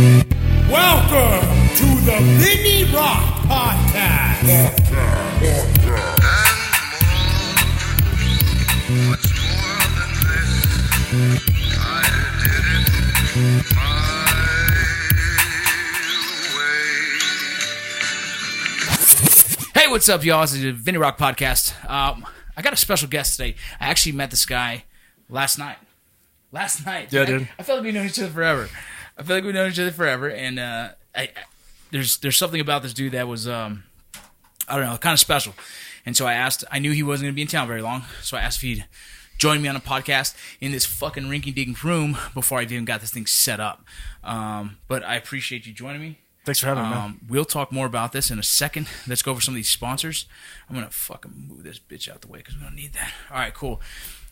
Welcome to the Vinny Rock Podcast. Much more than this, I did it my way. Hey, what's up, y'all? This is the Vinny Rock Podcast. I got a special guest today. I actually met this guy last night. Yeah, dude. I feel like we've known each other forever. And there's something about this dude that was, I don't know, kind of special. And so I knew he wasn't going to be in town very long, so I asked if he'd join me on a podcast in this fucking rinky-dink room before I even got this thing set up. But I appreciate you joining me. Thanks for having me, man. We'll talk more about this in a second. Let's go over some of these sponsors. I'm going to fucking move this bitch out the way because we don't need that. All right, cool.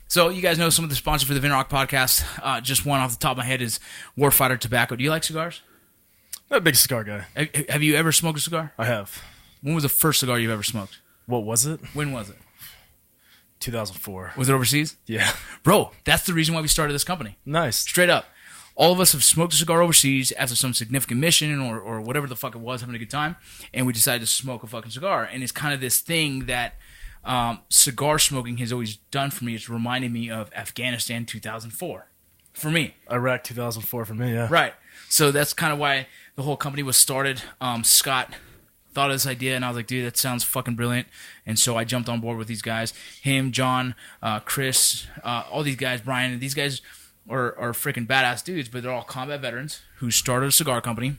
So you guys know some of the sponsors for the Vin Rock Podcast. Just one off the top of my head is Warfighter Tobacco. Do you like cigars? I'm a big cigar guy. Have you ever smoked a cigar? I have. When was the first cigar you've ever smoked? What was it? When was it? 2004. Was it overseas? Yeah. Bro, that's the reason why we started this company. Nice. Straight up. All of us have smoked a cigar overseas after some significant mission or whatever the fuck it was, having a good time, and we decided to smoke a fucking cigar. And it's kind of this thing that cigar smoking has always done for me. It's reminded me of Afghanistan 2004 for me. Iraq 2004 for me, yeah. Right. So that's kind of why the whole company was started. Scott thought of this idea, and I was like, dude, that sounds fucking brilliant. And so I jumped on board with these guys. Him, John, Chris, all these guys, Brian, and these guys are freaking badass dudes, but they're all combat veterans who started a cigar company.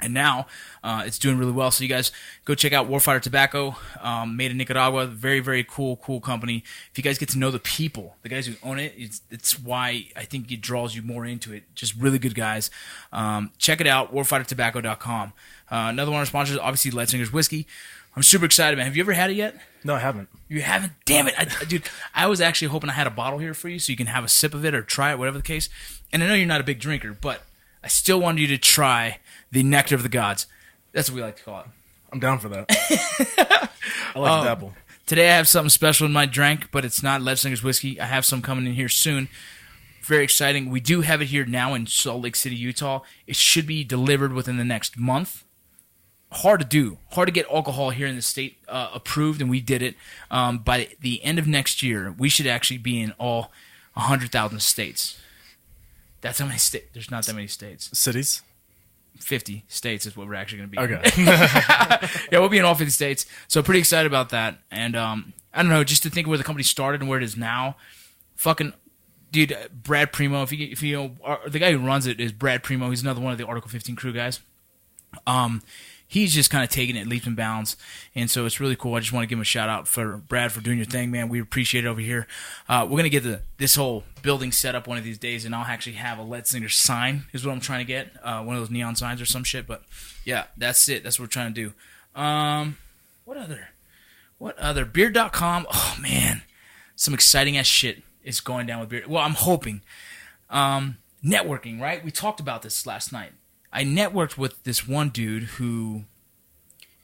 And now it's doing really well. So you guys go check out Warfighter Tobacco, made in Nicaragua. Very, very cool company. If you guys get to know the people, the guys who own it, it's why I think it draws you more into it. Just really good guys. Check it out, warfightertobacco.com. Another one of our sponsors, obviously, Leadsinger's Whiskey. I'm super excited, man. Have you ever had it yet? No, I haven't. You haven't? Damn it. Dude, I was actually hoping I had a bottle here for you so you can have a sip of it or try it, whatever the case. And I know you're not a big drinker, but I still wanted you to try the Nectar of the Gods. That's what we like to call it. I'm down for that. I like the apple. Today I have something special in my drink, but it's not Leadsinger's Whiskey. I have some coming in here soon. Very exciting. We do have it here now in Salt Lake City, Utah. It should be delivered within the next month. Hard to do. Hard to get alcohol here in the state approved, and we did it. By the end of next year, we should actually be in all 100,000 states. That's how many states. There's not that many states. Cities? 50 states is what we're actually going to be. Okay. Yeah, we'll be in all 50 states. So pretty excited about that. And I don't know, just to think where the company started and where it is now. Fucking, dude, Brad Primo, if you know, the guy who runs it is Brad Primo. He's another one of the Article 15 crew guys. He's just kind of taking it leaps and bounds, and so it's really cool. I just want to give him a shout out for Brad for doing your thing, man. We appreciate it over here. We're gonna get this whole building set up one of these days, and I'll actually have a Leadsinger sign is what I'm trying to get, one of those neon signs or some shit. But yeah, that's it. That's what we're trying to do. What other? Beard.com. Oh man, some exciting ass shit is going down with Beard. Well, I'm hoping. Networking, right? We talked about this last night. I networked with this one dude who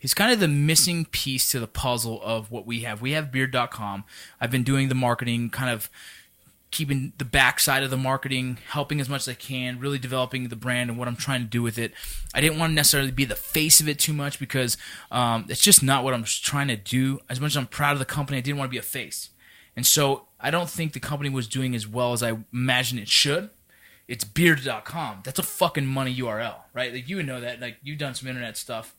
is kind of the missing piece to the puzzle of what we have. We have Beard.com. I've been doing the marketing, kind of keeping the backside of the marketing, helping as much as I can, really developing the brand and what I'm trying to do with it. I didn't want to necessarily be the face of it too much because it's just not what I'm trying to do. As much as I'm proud of the company, I didn't want to be a face. And so I don't think the company was doing as well as I imagined it should. It's beard.com. That's a fucking money URL, right? Like, you would know that. Like, you've done some internet stuff.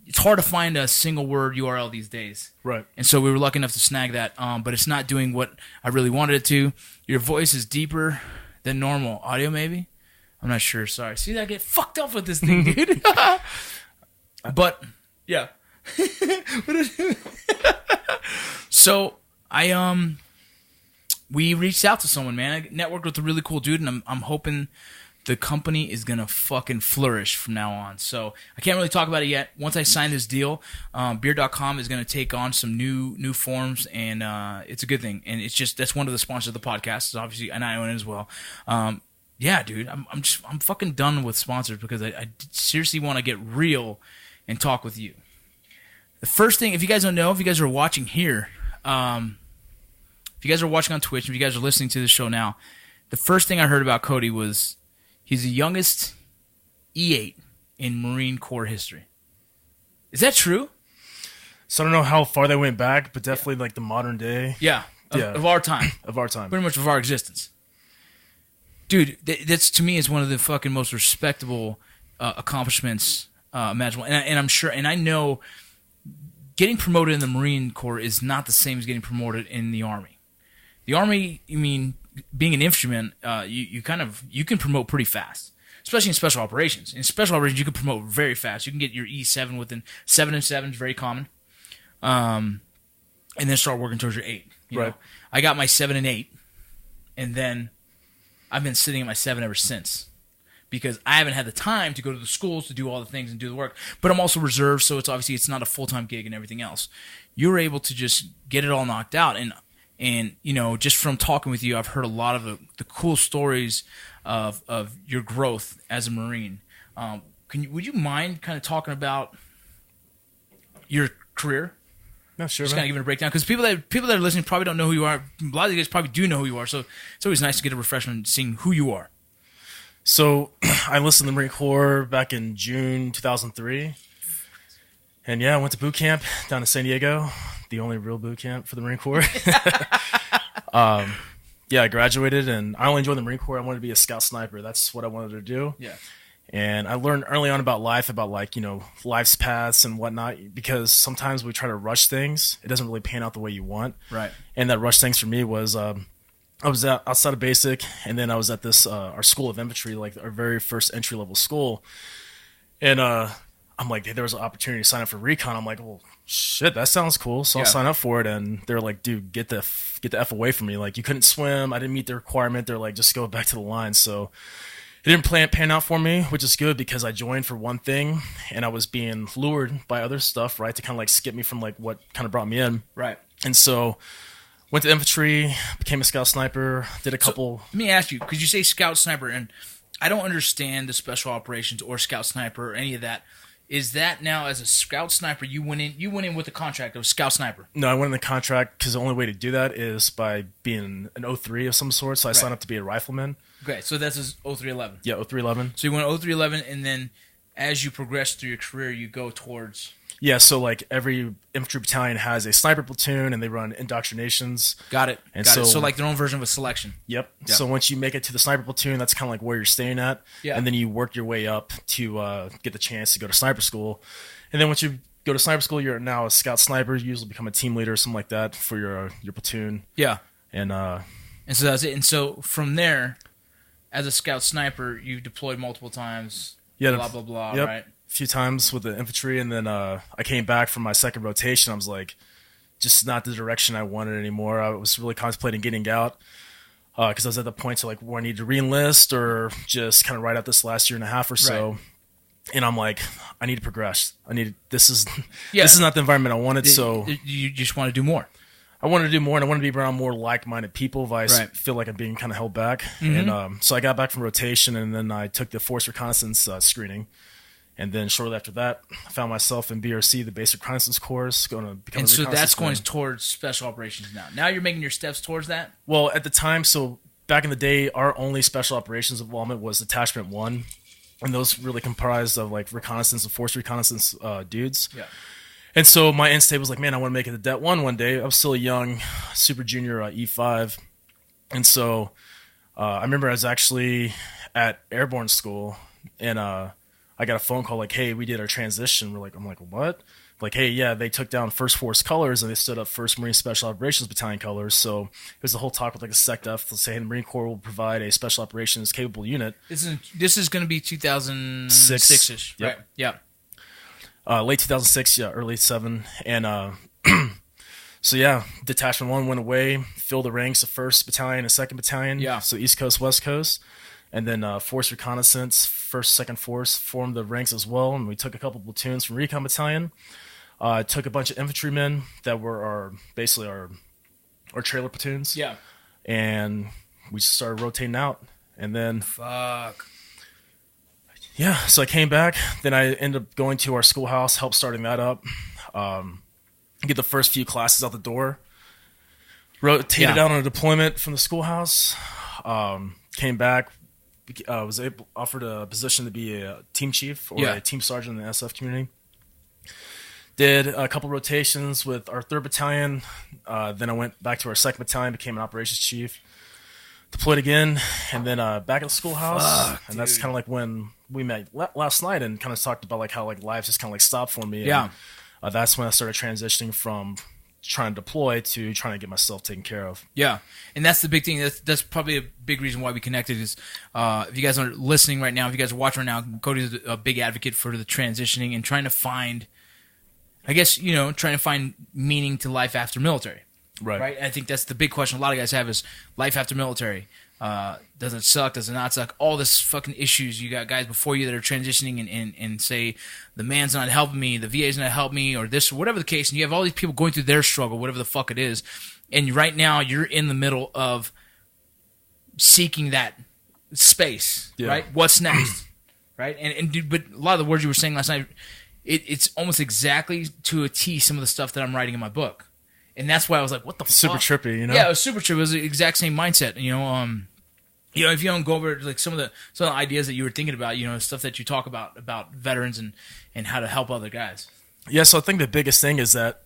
It's hard to find a single word URL these days. Right. And so we were lucky enough to snag that, but it's not doing what I really wanted it to. Your voice is deeper than normal. Audio, maybe? I'm not sure. Sorry. See, I get fucked up with this thing, dude. But, yeah. So, we reached out to someone, man. I networked with a really cool dude, and I'm hoping the company is going to fucking flourish from now on. So I can't really talk about it yet. Once I sign this deal, Beard.com is going to take on some new forms, and it's a good thing. And it's just, that's one of the sponsors of the podcast, obviously, and I own it as well. Yeah, dude, I'm fucking done with sponsors because I seriously want to get real and talk with you. The first thing, if you guys don't know, if you guys are watching here, if you guys are watching on Twitch, if you guys are listening to the show now, the first thing I heard about Cody was he's the youngest E8 in Marine Corps history. Is that true? So I don't know how far they went back, but definitely like the modern day. Yeah. Of our time. Of our time. Pretty much of our existence. Dude, that's to me is one of the fucking most respectable accomplishments imaginable. And I'm sure, and I know getting promoted in the Marine Corps is not the same as getting promoted in the Army. The Army, I mean, being an infantryman, you can promote pretty fast, especially in special operations. In special operations, you can promote very fast. You can get your E7 within 7 and 7 is very common, and then start working towards your 8. You know? I got my 7 and 8, and then I've been sitting at my 7 ever since because I haven't had the time to go to the schools to do all the things and do the work. But I'm also reserved, so it's not a full-time gig and everything else. You're able to just get it all knocked out, and you know, just from talking with you, I've heard a lot of the cool stories of your growth as a Marine. Would you mind kind of talking about your career? No, sure. Just kind of giving a breakdown because people that are listening probably don't know who you are. A lot of you guys probably do know who you are, so it's always nice to get a refreshment seeing who you are. So I enlisted in the Marine Corps back in June 2003, and yeah, I went to boot camp down in San Diego, the only real boot camp for the Marine Corps. Yeah, I graduated, and I only joined the Marine Corps. I wanted to be a scout sniper. That's what I wanted to do. Yeah. And I learned early on about life, about like, you know, life's paths and whatnot, because sometimes we try to rush things. It doesn't really pan out the way you want. Right. And that rush things for me was, I was outside of basic, and then I was at this, our school of infantry, like our very first entry level school. And I'm like, hey, there was an opportunity to sign up for recon. I'm like, well, shit, that sounds cool. So I'll sign up for it. And they're like, dude, get the F away from me. Like, you couldn't swim. I didn't meet the requirement. They're like, just go back to the line. So it didn't pan out for me, which is good because I joined for one thing, and I was being lured by other stuff, right, to kind of like skip me from like what kind of brought me in. Right. And so went to infantry, became a scout sniper, did a couple. So, let me ask you, because you say scout sniper, and I don't understand the special operations or scout sniper or any of that. Is that now as a scout sniper, you went in with the contract of scout sniper? No, I went in the contract because the only way to do that is by being an 03 of some sort. So I signed up to be a rifleman. Okay, so that's his 0311. Yeah, 0311. So you went 0311, and then as you progress through your career, you go towards... Yeah, so like every infantry battalion has a sniper platoon, and they run indoctrinations. Got it. And so like their own version of a selection. Yep. So once you make it to the sniper platoon, that's kind of like where you're staying at. Yeah. And then you work your way up to get the chance to go to sniper school. And then once you go to sniper school, you're now a scout sniper. You usually become a team leader or something like that for your platoon. Yeah. And so that's it. And so from there, as a scout sniper, you deployed multiple times. Yeah. Blah, blah, blah, yep. Right? Few times with the infantry, and then I came back from my second rotation. I was like, just not the direction I wanted anymore. I was really contemplating getting out because I was at the point to like where I needed to re-enlist or just kind of ride out this last year and a half or so. Right. And I'm like, I need to progress. This is not the environment I wanted. So you just want to do more. I wanted to do more, and I wanted to be around more like-minded people. If I feel like I'm being kind of held back, and so I got back from rotation, and then I took the force reconnaissance screening. And then shortly after that, I found myself in BRC, the basic reconnaissance course, going to become. And so that's going towards special operations now. Now you're making your steps towards that. Well, at the time, so back in the day, our only special operations involvement was Detachment 1, and those really comprised of like reconnaissance and force reconnaissance dudes. Yeah. And so my end state was like, man, I want to make it to Det 1 one day. I was still a young, super junior E5, and so I remember I was actually at airborne school, and I got a phone call like, hey, we did our transition. I'm like, what? Like, hey, yeah, they took down First Force colors and they stood up First Marine Special Operations Battalion colors. So it was the whole talk with like a SecDef to say the Marine Corps will provide a special operations capable unit. This is going to be 2006-ish, yep. Right? Yeah. Late 2006, yeah, early 7. And so, yeah, Detachment 1 went away, filled the ranks of 1st Battalion and 2nd Battalion. Yeah. So East Coast, West Coast. And then Force Reconnaissance, 1st, 2nd Force formed the ranks as well. And we took a couple platoons from Recon Battalion. Took a bunch of infantrymen that were basically our trailer platoons. Yeah. And we started rotating out. And then... Fuck. Yeah, so I came back. Then I ended up going to our schoolhouse, helped starting that up. Get the first few classes out the door. Rotated out on a deployment from the schoolhouse. Came back. offered a position to be a team chief or Yeah. a team sergeant in the SF community. Did a couple rotations with our 3rd Battalion. Then I went back to our 2nd Battalion, became an operations chief. Deployed again, and then back at the schoolhouse. And that's kind of like when we met last night and kind of talked about like how like life just kind of like stopped for me. Yeah. And, that's when I started transitioning from trying to deploy to trying to get myself taken care of. Yeah, and that's the big thing. That's probably a big reason why we connected is if you guys are listening right now, if you guys are watching right now, Cody's a big advocate for the transitioning and trying to find, I guess, trying to find meaning to life after military. Right. I think that's the big question a lot of guys have is life after military. Does it suck? Does it not suck? All this fucking issues. You got guys before you that are transitioning and say the man's not helping me, the VA's not helping me, or this, or whatever the case. And you have all these people going through their struggle, whatever the fuck it is. And right now you're in the middle of seeking that space. Yeah. Right? What's next? Right? But a lot of the words you were saying last night, it's almost exactly to a T some of the stuff that I'm writing in my book. And that's why I was like, what the Super fuck? trippy, Yeah, it was super trippy. It was the exact same mindset. If you don't go over like some of the ideas that you were thinking about, stuff that you talk about veterans and how to help other guys. Yeah, so I think the biggest thing is that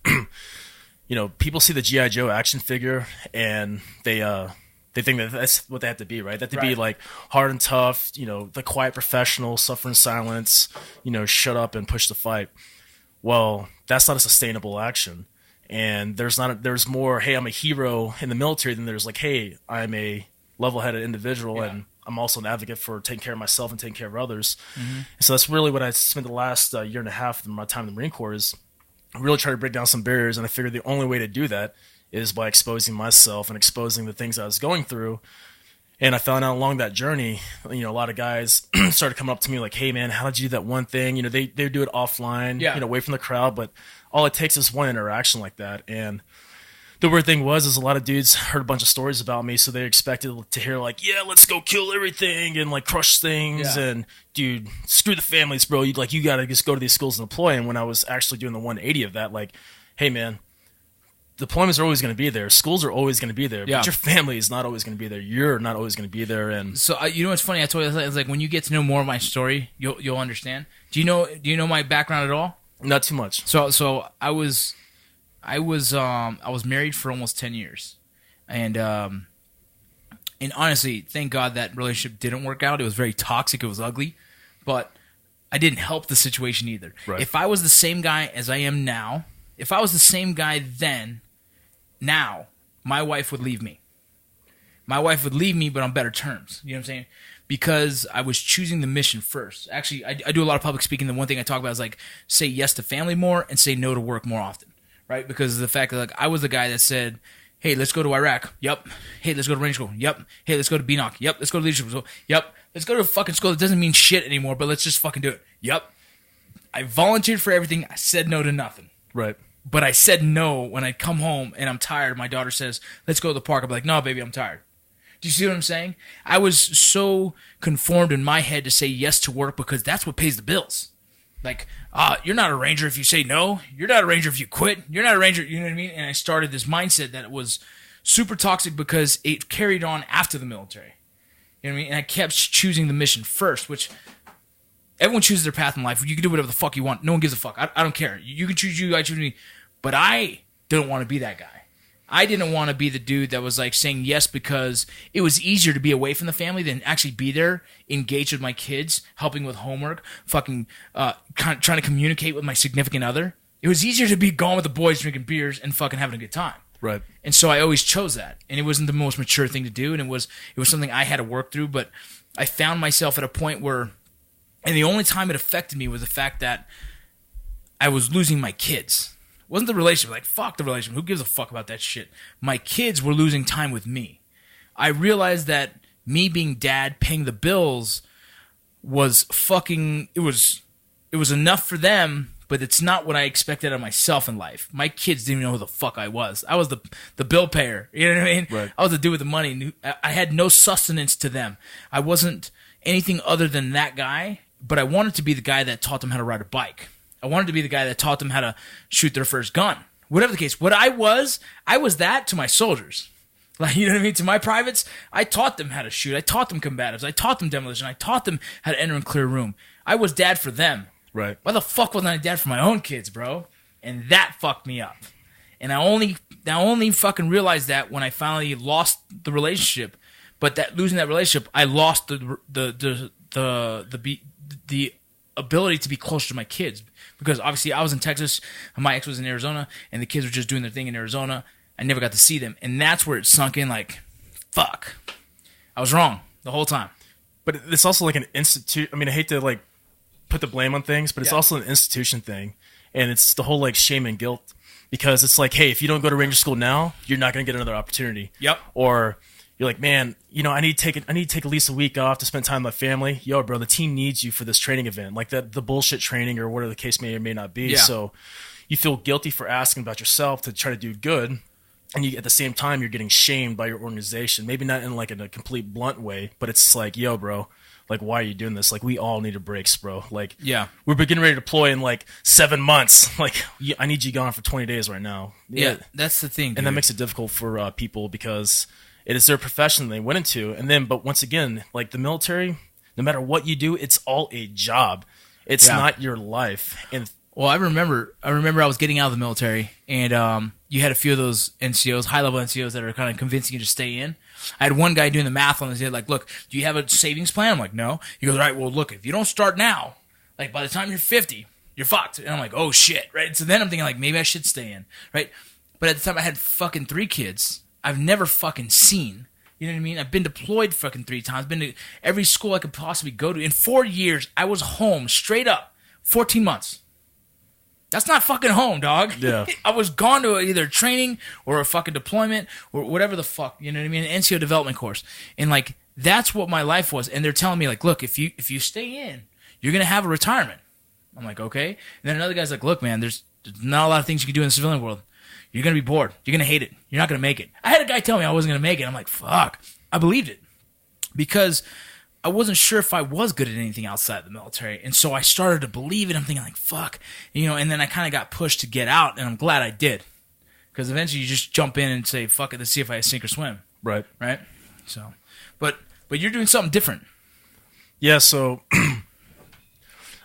people see the G.I. Joe action figure and they think that that's what they have to be, right? They have to be like hard and tough, the quiet professional, suffer in silence, shut up and push the fight. Well, that's not a sustainable action. And there's more, hey, I'm a hero in the military than there's like, hey, I'm a level-headed individual and I'm also an advocate for taking care of myself and taking care of others. Mm-hmm. So that's really what I spent the last year and a half of my time in the Marine Corps is really try to break down some barriers. And I figured the only way to do that is by exposing myself and exposing the things I was going through. And I found out along that journey, a lot of guys started coming up to me like, hey, man, how did you do that one thing? They do it offline, away from the crowd. But all it takes is one interaction like that. And the weird thing is a lot of dudes heard a bunch of stories about me, so they expected to hear like, yeah, let's go kill everything and like crush things and dude, screw the families, bro. You got to just go to these schools and deploy. And when I was actually doing the 180 of that, like, hey, man, deployments are always going to be there. Schools are always going to be there. But your family is not always going to be there. You're not always going to be there. And so, what's funny? I told you, it's like when you get to know more of my story, you'll understand. Do you know my background at all? Not too much. So I was married for almost 10 years, and honestly, thank God that relationship didn't work out. It was very toxic. It was ugly, but I didn't help the situation either. Right. If I was the same guy as I am now, if I was the same guy then, now my wife would leave me. My wife would leave me, but on better terms. You know what I'm saying? Because I was choosing the mission first. Actually, I do a lot of public speaking. The one thing I talk about is like say yes to family more and say no to work more often. Right? Because of the fact that like I was the guy that said, hey, let's go to Iraq. Yep. Hey, let's go to Range School. Yep. Hey, let's go to BNOC. Yep. Let's go to Leadership School. Yep. Let's go to a fucking school that doesn't mean shit anymore, but let's just fucking do it. Yep. I volunteered for everything. I said no to nothing. Right. But I said no when I come home and I'm tired. My daughter says, let's go to the park. I'm like, no, baby, I'm tired. Do you see what I'm saying? I was so conformed in my head to say yes to work because that's what pays the bills. Like, you're not a Ranger if you say no. You're not a Ranger if you quit. You're not a Ranger, you know what I mean? And I started this mindset that was super toxic because it carried on after the military. You know what I mean? And I kept choosing the mission first, which everyone chooses their path in life. You can do whatever the fuck you want. No one gives a fuck. I don't care. You can choose you, I choose me. But I didn't want to be that guy. I didn't want to be the dude that was like saying yes because it was easier to be away from the family than actually be there, engaged with my kids, helping with homework, fucking trying to communicate with my significant other. It was easier to be gone with the boys drinking beers and fucking having a good time. Right. And so I always chose that. And it wasn't the most mature thing to do, and it was something I had to work through, but I found myself at a point where, and the only time it affected me was the fact that I was losing my kids. It wasn't the relationship. Like, fuck the relationship. Who gives a fuck about that shit? My kids were losing time with me. I realized that me being dad, paying the bills, was fucking... It was enough for them, but it's not what I expected of myself in life. My kids didn't even know who the fuck I was. I was the bill payer. You know what I mean? Right. I was the dude with the money. I had no sustenance to them. I wasn't anything other than that guy, but I wanted to be the guy that taught them how to ride a bike. I wanted to be the guy that taught them how to shoot their first gun. Whatever the case. What I was that to my soldiers. Like, you know what I mean? To my privates, I taught them how to shoot. I taught them combatives. I taught them demolition. I taught them how to enter and clear a room. I was dad for them. Right. Why the fuck wasn't I dad for my own kids, bro? And that fucked me up. And I only fucking realized that when I finally lost the relationship. But that losing that relationship, I lost the ability to be closer to my kids, because obviously I was in Texas, and my ex was in Arizona, and the kids were just doing their thing in Arizona. I never got to see them, and that's where it sunk in. Like, fuck, I was wrong the whole time. But it's also like an institute. I mean, I hate to like put the blame on things, but it's also an institution thing, and it's the whole like shame and guilt, because it's like, hey, if you don't go to Ranger School now, you're not gonna get another opportunity. Yep. Or you're like, man, you know, I need to take at least a week off to spend time with my family. Yo, bro, the team needs you for this training event, like the bullshit training or whatever the case may or may not be. Yeah. So you feel guilty for asking about yourself to try to do good, and you at the same time you're getting shamed by your organization. Maybe not in like in a complete blunt way, but it's like, yo, bro, like, why are you doing this? Like, we all need a breaks, bro. Like, Yeah. we're getting ready to deploy in like 7 months. Like, I need you gone for 20 days right now. Yeah, that's the thing, dude. And that makes it difficult for people, because it is their profession they went into. And then, but once again, like the military, no matter what you do, it's all a job. It's not your life. And well, I remember I was getting out of the military, and you had a few of those NCOs, high-level NCOs, that are kind of convincing you to stay in. I had one guy doing the math on this. He had like, look, do you have a savings plan? I'm like, no. He goes, all right, well, look, if you don't start now, like by the time you're 50, you're fucked. And I'm like, oh, shit, right? So then I'm thinking, like, maybe I should stay in, right? But at the time, I had fucking 3 kids I've never fucking seen. You know what I mean? I've been deployed fucking 3 times, been to every school I could possibly go to. In 4 years, I was home straight up 14 months. That's not fucking home, dog. Yeah. I was gone to either training or a fucking deployment or whatever the fuck, you know what I mean? An NCO development course. And like, that's what my life was. And they're telling me like, look, if you stay in, you're going to have a retirement. I'm like, okay. And then another guy's like, look, man, there's not a lot of things you can do in the civilian world. You're going to be bored. You're going to hate it. You're not going to make it. I had a guy tell me I wasn't going to make it. I'm like, fuck. I believed it because I wasn't sure if I was good at anything outside the military. And so I started to believe it. I'm thinking like, fuck, you know, and then I kind of got pushed to get out, and I'm glad I did, because eventually you just jump in and say, fuck it, let's see if I sink or swim. right. So, but you're doing something different. Yeah, so I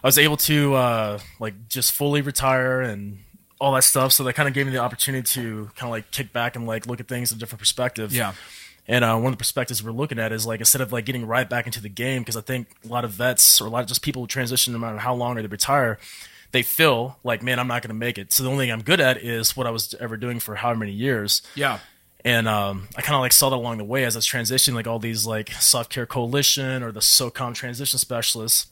was able to like just fully retire and all that stuff. So that kind of gave me the opportunity to kind of like kick back and like look at things in a different perspective. Yeah. And one of the perspectives we're looking at is like, instead of like getting right back into the game, because I think a lot of vets or a lot of just people who transition no matter how long they retire, they feel like, man, I'm not going to make it. So the only thing I'm good at is what I was ever doing for however many years. Yeah. And I kind of like saw that along the way as I was transitioning, like all these like Soft Care Coalition or the SOCOM transition specialists,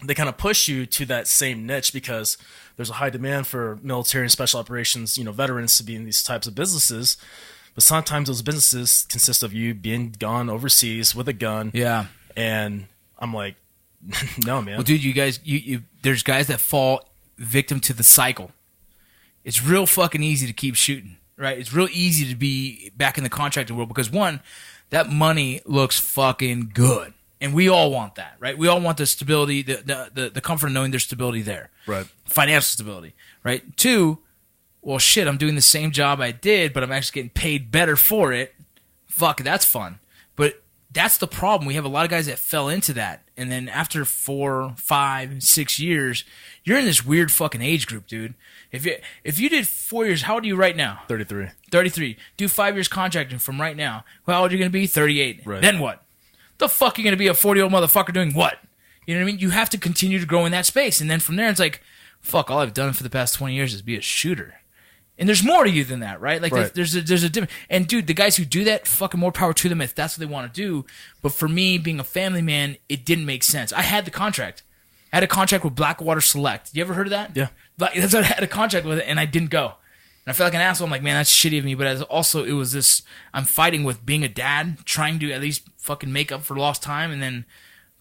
they kind of push you to that same niche because there's a high demand for military and special operations, you know, veterans to be in these types of businesses. But sometimes those businesses consist of you being gone overseas with a gun. Yeah. And I'm like, no, man. Well, dude, you guys, you there's guys that fall victim to the cycle. It's real fucking easy to keep shooting, right? It's real easy to be back in the contracting world because, one, that money looks fucking good. And we all want that, right? We all want the stability, the comfort of knowing there's stability there. Right. Financial stability, right? 2, well, shit, I'm doing the same job I did, but I'm actually getting paid better for it. Fuck, that's fun. But that's the problem. We have a lot of guys that fell into that. And then after 4, 5, 6 years, you're in this weird fucking age group, dude. If you did 4 years, how old are you right now? 33. 33. Do 5 years contracting from right now. Well, how old are you going to be? 38. Right. Then what? The fuck are you going to be a 40-year-old motherfucker doing what? You know what I mean? You have to continue to grow in that space. And then from there, it's like, fuck, all I've done for the past 20 years is be a shooter. And there's more to you than that, right? Like, right. There's a different... And, dude, the guys who do that, fucking more power to them if that's what they want to do. But for me, being a family man, it didn't make sense. I had the contract. I had a contract with Blackwater Select. You ever heard of that? Yeah. That's what I had a contract with it, and I didn't go. And I felt like an asshole. I'm like, man, that's shitty of me. But also, it was this... I'm fighting with being a dad, trying to at least fucking make up for lost time, and then...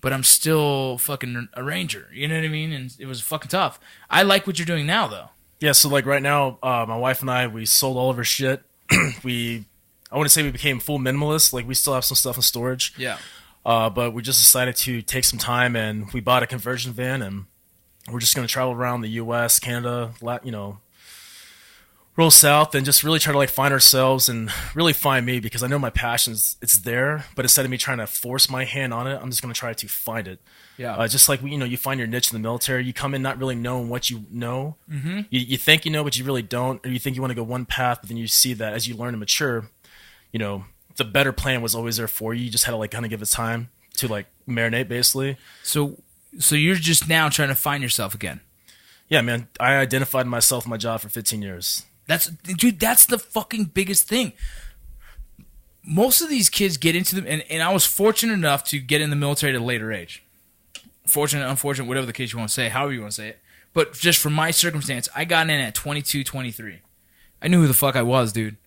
But I'm still fucking a ranger. You know what I mean? And it was fucking tough. I like what you're doing now, though. Yeah, so like right now, my wife and I, we sold all of our shit. I want to say we became full minimalists. Like, we still have some stuff in storage. Yeah. But we just decided to take some time, and we bought a conversion van, and we're just going to travel around the U.S., Canada, we're roll south and just really try to like find ourselves and really find me, because I know my passions, it's there, but instead of me trying to force my hand on it, I'm just going to try to find it. Yeah. Just like, you find your niche in the military, you come in not really knowing what you know. Mm-hmm. You think you know, but you really don't, or you think you want to go one path, but then you see that as you learn and mature, the better plan was always there for you. You just had to like kind of give it time to like marinate, basically. So you're just now trying to find yourself again. Yeah, man. I identified myself in my job for 15 years. That's the fucking biggest thing. Most of these kids get into them, and I was fortunate enough to get in the military at a later age. Fortunate, unfortunate, whatever the case you want to say, however you want to say it. But just from my circumstance, I got in at 22, 23. I knew who the fuck I was, dude.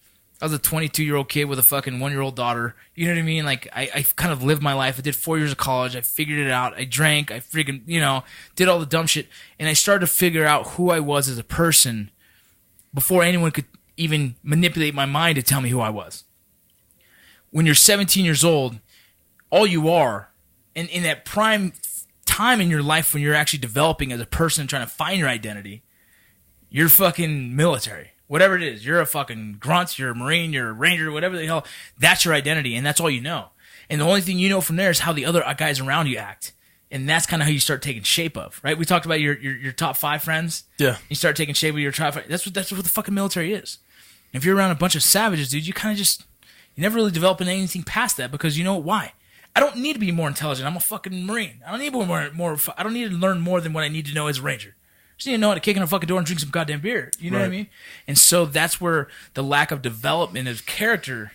I was a 22-year-old kid with a fucking 1-year-old daughter. You know what I mean? Like, I kind of lived my life. I did 4 years of college. I figured it out. I drank. I freaking, did all the dumb shit. And I started to figure out who I was as a person before anyone could even manipulate my mind to tell me who I was. When you're 17 years old, all you are, and in that prime time in your life when you're actually developing as a person trying to find your identity, you're fucking military. Whatever it is, you're a fucking grunt, you're a Marine, you're a Ranger, whatever the hell, that's your identity, and that's all you know. And the only thing you know from there is how the other guys around you act. And that's kind of how you start taking shape of, right? We talked about your top 5 friends. Yeah. You start taking shape of your top 5. That's what the fucking military is. And if you're around a bunch of savages, dude, you kind of just, you never really develop anything past that, because you know why? I don't need to be more intelligent. I'm a fucking Marine. I don't need I don't need to learn more than what I need to know as a Ranger. Just need to know how to kick in a fucking door and drink some goddamn beer. You know what I mean? And so that's where the lack of development of character,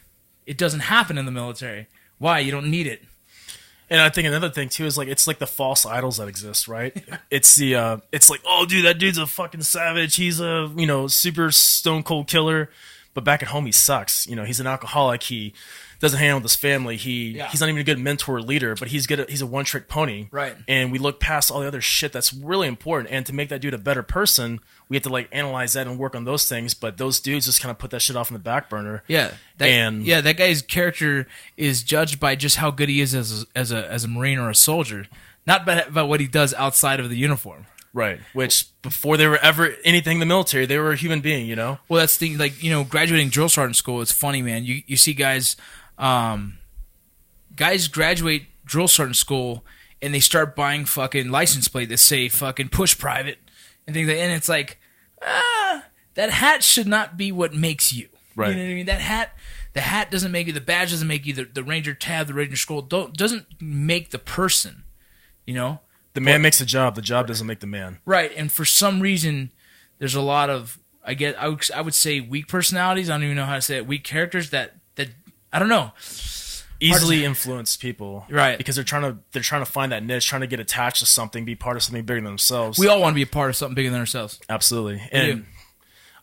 it doesn't happen in the military. Why? You don't need it. And I think another thing too is like, it's like the false idols that exist, right? It's like, oh dude, that dude's a fucking savage. He's a, super stone cold killer. But back at home, he sucks. He's an alcoholic. He doesn't hang out with his family. He's not even a good mentor or leader, but he's good. He's a one-trick pony. Right. And we look past all the other shit that's really important. And to make that dude a better person, we have to like analyze that and work on those things. But those dudes just kind of put that shit off in the back burner. Yeah. That guy's character is judged by just how good he is as a Marine or a soldier, not by what he does outside of the uniform. Right, which before they were ever anything in the military, they were a human being, Well, that's the thing, like, graduating drill sergeant school, it's funny, man. You see guys graduate drill sergeant school and they start buying fucking license plate that say fucking push private and things like that. And it's like, that hat should not be what makes you. Right. You know what I mean? The hat doesn't make you, the badge doesn't make you, the Ranger tab, the Ranger scroll doesn't make the person, The man makes the job doesn't make the man. Right, and for some reason, there's a lot of, I would say weak personalities, I don't even know how to say it, weak characters that I don't know. Easily influence people. Right. Because they're trying to find that niche, trying to get attached to something, be part of something bigger than themselves. We all want to be a part of something bigger than ourselves. Absolutely. And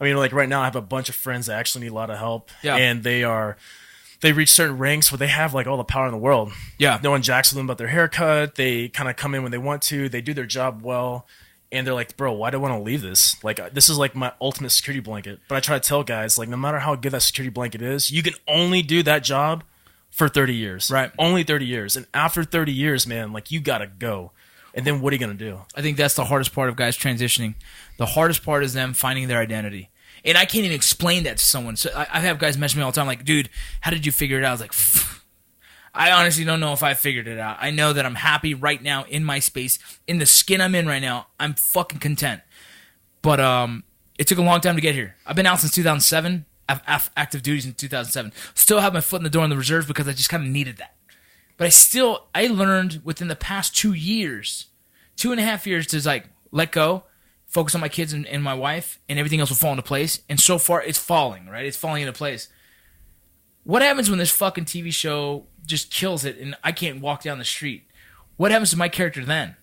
I mean, like right now I have a bunch of friends that actually need a lot of help. Yeah. And they reach certain ranks where they have like all the power in the world. Yeah. No one jacks with them about their haircut. They kind of come in when they want to. They do their job well. And they're like, bro, why do I want to leave this? Like, this is like my ultimate security blanket. But I try to tell guys, like, no matter how good that security blanket is, you can only do that job for 30 years. Right. Only 30 years. And after 30 years, man, like, you got to go. And then what are you going to do? I think that's the hardest part of guys transitioning. The hardest part is them finding their identity. And I can't even explain that to someone. So I have guys message me all the time, like, dude, how did you figure it out? I was like, I honestly don't know if I figured it out. I know that I'm happy right now in my space, in the skin I'm in right now. I'm fucking content. But it took a long time to get here. I've been out since 2007. I've active duty since 2007. Still have my foot in the door in the reserves because I just kind of needed that. But I learned within the past 2 years, 2.5 years, to like let go, focus on my kids and my wife, and everything else will fall into place. And so far, it's falling, right? It's falling into place. What happens when this fucking TV show just kills it and I can't walk down the street? What happens to my character then?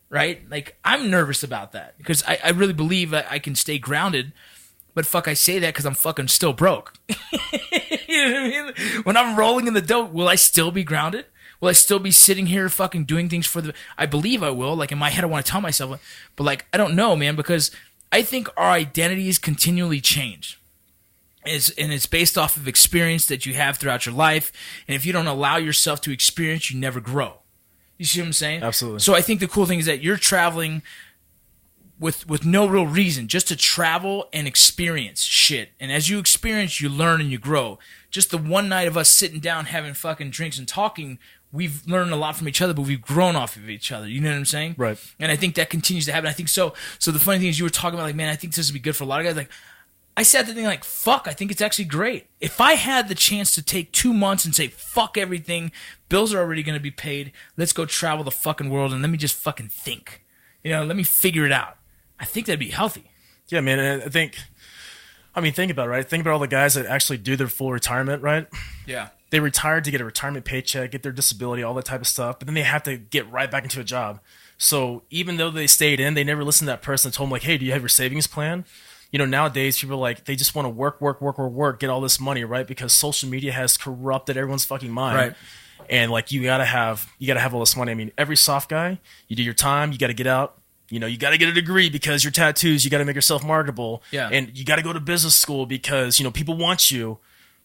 Right? Like, I'm nervous about that because I really believe I can stay grounded, but fuck, I say that because I'm fucking still broke. You know what I mean? When I'm rolling in the dough, will I still be grounded? Will I still be sitting here fucking doing things I believe I will. Like, in my head, I want to tell myself, but like, I don't know, man, because I think our identities continually change. And it's based off of experience that you have throughout your life. And if you don't allow yourself to experience, you never grow. You see what I'm saying? Absolutely. So I think the cool thing is that you're traveling with no real reason, just to travel and experience shit. And as you experience, you learn and you grow. Just the one night of us sitting down having fucking drinks and talking, we've learned a lot from each other, but we've grown off of each other. You know what I'm saying? Right. And I think that continues to happen. I think so. So the funny thing is, you were talking about like, man, I think this would be good for a lot of guys. Like, I said the thing like, fuck, I think it's actually great. If I had the chance to take 2 months and say, fuck everything, bills are already going to be paid, let's go travel the fucking world and let me just fucking think. You know, let me figure it out. I think that'd be healthy. Yeah, man. And think about it, right? Think about all the guys that actually do their full retirement, right? Yeah. They retired to get a retirement paycheck, get their disability, all that type of stuff, but then they have to get right back into a job. So even though they stayed in, they never listened to that person that told them, like, hey, do you have your savings plan? You know, nowadays people are like, they just want to work, get all this money, right? Because social media has corrupted everyone's fucking mind. Right. And like, you gotta have all this money. I mean, every soft guy, you do your time, you gotta get out. You know, you got to get a degree because your tattoos, you got to make yourself marketable. Yeah. And you got to go to business school because, you know, people want you.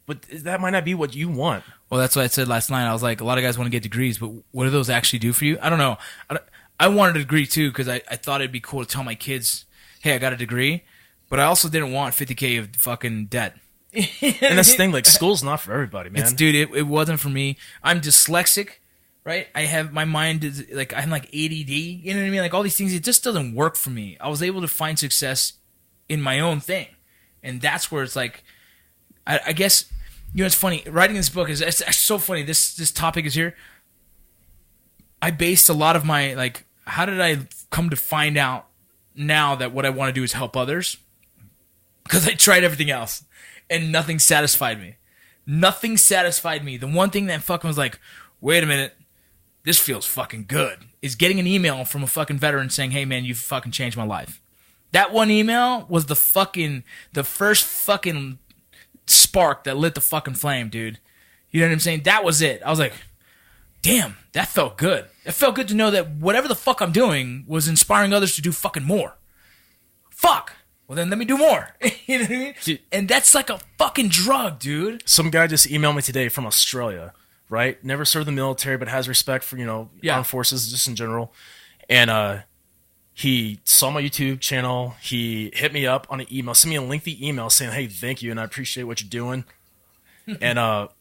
But that might not be what you want. Well, that's what I said last night. I was like, a lot of guys want to get degrees, but what do those actually do for you? I don't know. I wanted a degree too because I thought it'd be cool to tell my kids, hey, I got a degree. But I also didn't want $50K of fucking debt. And that's the thing, like, school's not for everybody, man. Dude, it wasn't for me. I'm dyslexic. Right? I have my mind is like I'm like ADD, you know what I mean? Like all these things, it just doesn't work for me. I was able to find success in my own thing. And that's where it's like I guess you know it's funny. Writing this book it's so funny. This topic is here. I based a lot of my like how did I come to find out now that what I want to do is help others? Because I tried everything else and nothing satisfied me. Nothing satisfied me. The one thing that fucking was like, wait a minute. This feels fucking good, is getting an email from a fucking veteran saying, hey man, you fucking changed my life. That one email was the first fucking spark that lit the fucking flame, dude. You know what I'm saying? That was it. I was like, damn, that felt good. It felt good to know that whatever the fuck I'm doing was inspiring others to do fucking more. Fuck. Well then let me do more. You know what I mean? Dude, and that's like a fucking drug, dude. Some guy just emailed me today from Australia. Right? Never served the military, but has respect for, you know, armed forces just in general. And he saw my YouTube channel. He hit me up on an email, sent me a lengthy email saying, hey, thank you, and I appreciate what you're doing. And I'm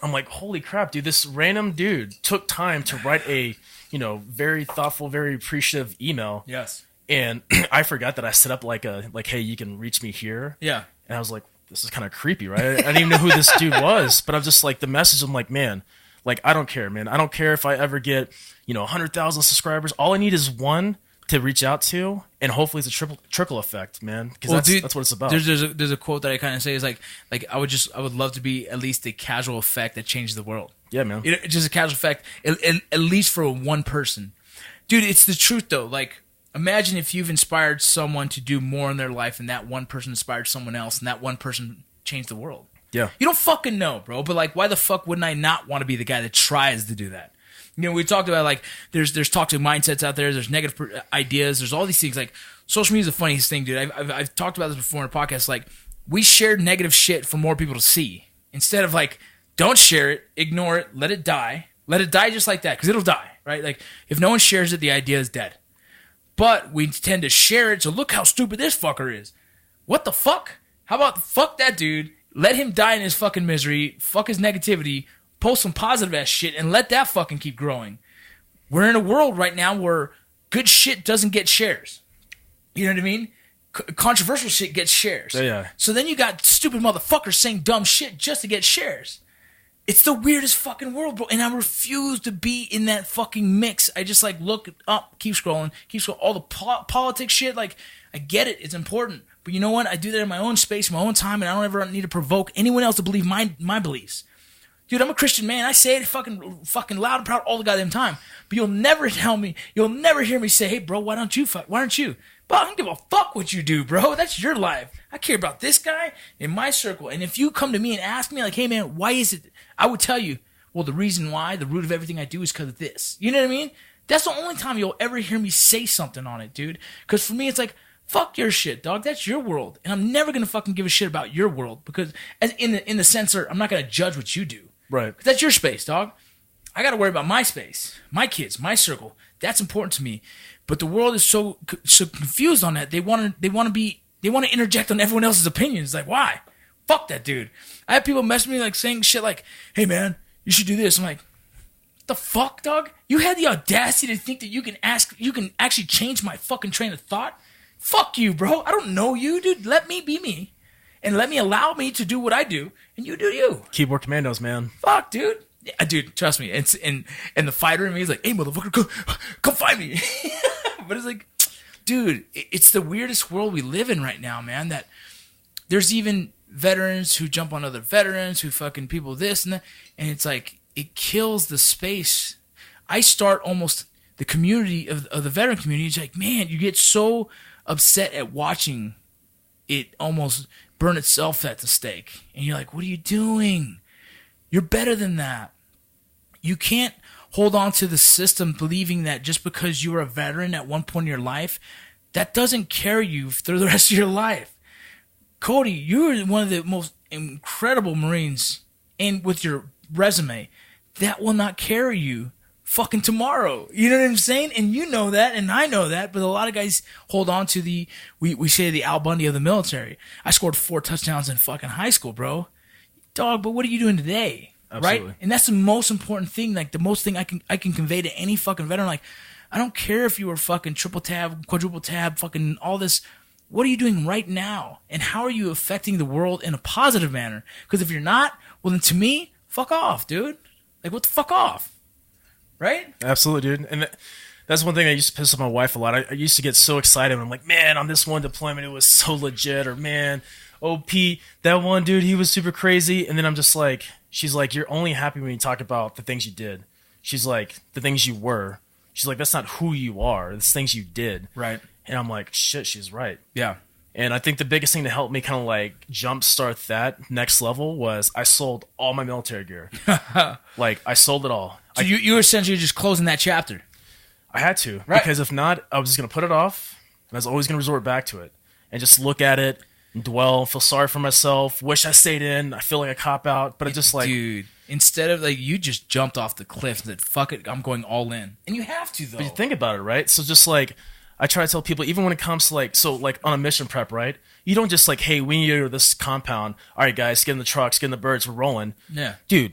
like, holy crap, dude, this random dude took time to write a, you know, very thoughtful, very appreciative email. Yes. And I forgot that I set up like, hey, you can reach me here. Yeah. And I was like, this is kind of creepy, right? I didn't even know who this dude was, but I'm just like, the message, I'm like, man, like, I don't care, man. I don't care if I ever get, you know, 100,000 subscribers. All I need is one to reach out to, and hopefully it's a trickle effect, man, because that's what it's about. There's a quote that I kind of say is like I would love to be at least a casual effect that changes the world. Yeah, man. It's just a casual effect, at least for one person. Dude, it's the truth, though. Like, imagine if you've inspired someone to do more in their life, and that one person inspired someone else, and that one person changed the world. Yeah. You don't fucking know, bro. But, like, why the fuck wouldn't I not want to be the guy that tries to do that? You know, we talked about, like, there's toxic mindsets out there. There's negative ideas. There's all these things. Like, social media is the funniest thing, dude. I've talked about this before in a podcast. Like, we share negative shit for more people to see. Instead of, like, don't share it, ignore it, let it die. Let it die just like that, because it'll die, right? Like, if no one shares it, the idea is dead. But we tend to share it, so look how stupid this fucker is. What the fuck? How about fuck that dude, let him die in his fucking misery, fuck his negativity, post some positive ass shit, and let that fucking keep growing. We're in a world right now where good shit doesn't get shares. You know what I mean? Controversial shit gets shares. Yeah. So then you got stupid motherfuckers saying dumb shit just to get shares. It's the weirdest fucking world, bro. And I refuse to be in that fucking mix. I just like look up, keep scrolling. All the politics shit, like, I get it. It's important. But you know what? I do that in my own space, my own time, and I don't ever need to provoke anyone else to believe my beliefs. Dude, I'm a Christian man. I say it fucking loud and proud all the goddamn time. But you'll never hear me say, hey, bro, why aren't you? But I don't give a fuck what you do, bro. That's your life. I care about this guy in my circle. And if you come to me and ask me, like, hey, man, why is it? I would tell you, well, the reason why, the root of everything I do is because of this. You know what I mean? That's the only time you'll ever hear me say something on it, dude. Because for me, it's like, fuck your shit, dog. That's your world. And I'm never going to fucking give a shit about your world. Because in the sense, I'm not going to judge what you do. Right. That's your space, dog. I got to worry about my space, my kids, my circle. That's important to me. But the world is so confused on that. They want to interject on everyone else's opinions. Like, why? Fuck that dude. I have people messaging me like saying shit like, "Hey man, you should do this." I'm like, "What the fuck, dog? You had the audacity to think that you can actually change my fucking train of thought? Fuck you, bro. I don't know you, dude. Let me be me, and allow me to do what I do, and you do you." Keyboard commandos, man. Fuck, dude. Yeah, dude, trust me. And the fighter in me is like, "Hey, motherfucker, come fight me." But it's like, dude, it's the weirdest world we live in right now, man. That there's even veterans who jump on other veterans, who fucking people this and that, and it's like it kills the space. I start almost the community of the veteran community. It's like, man, you get so upset at watching it almost burn itself at the stake, and you're like, what are you doing? You're better than that. You can't hold on to the system believing that just because you were a veteran at one point in your life, that doesn't carry you through the rest of your life. Cody, you're one of the most incredible Marines, and with your resume, that will not carry you fucking tomorrow. You know what I'm saying? And you know that, and I know that, but a lot of guys hold on to we say the Al Bundy of the military. I scored 4 touchdowns in fucking high school, bro. Dog, but what are you doing today? Absolutely. Right? And that's the most important thing, like the most thing I can convey to any fucking veteran. Like, I don't care if you were fucking triple tab, quadruple tab, fucking all this. What are you doing right now? And how are you affecting the world in a positive manner? Because if you're not, well then to me, fuck off, dude. Like, what the fuck off? Right? Absolutely, dude. And that's one thing I used to piss off my wife a lot. I used to get so excited when I'm like, man, on this one deployment, it was so legit. Or, man, OP, that one dude, he was super crazy. And then I'm just like, she's like, you're only happy when you talk about the things you did. She's like, the things you were. She's like, that's not who you are. It's things you did. Right. And I'm like, shit, she's right. Yeah. And I think the biggest thing to help me kind of like jumpstart that next level was I sold all my military gear. Like, I sold it all. So you were essentially just closing that chapter. I had to. Right. Because if not, I was just going to put it off. And I was always going to resort back to it. And just look at it and dwell, feel sorry for myself, wish I stayed in. I feel like a cop-out. But it's just like... Dude, instead of like, you just jumped off the cliff and said, fuck it, I'm going all in. And you have to, though. But you think about it, right? So just like... I try to tell people, even when it comes to like, so like on a mission prep, right? You don't just like, hey, we need to go to this compound. All right, guys, get in the trucks, get in the birds, we're rolling. Yeah. Dude,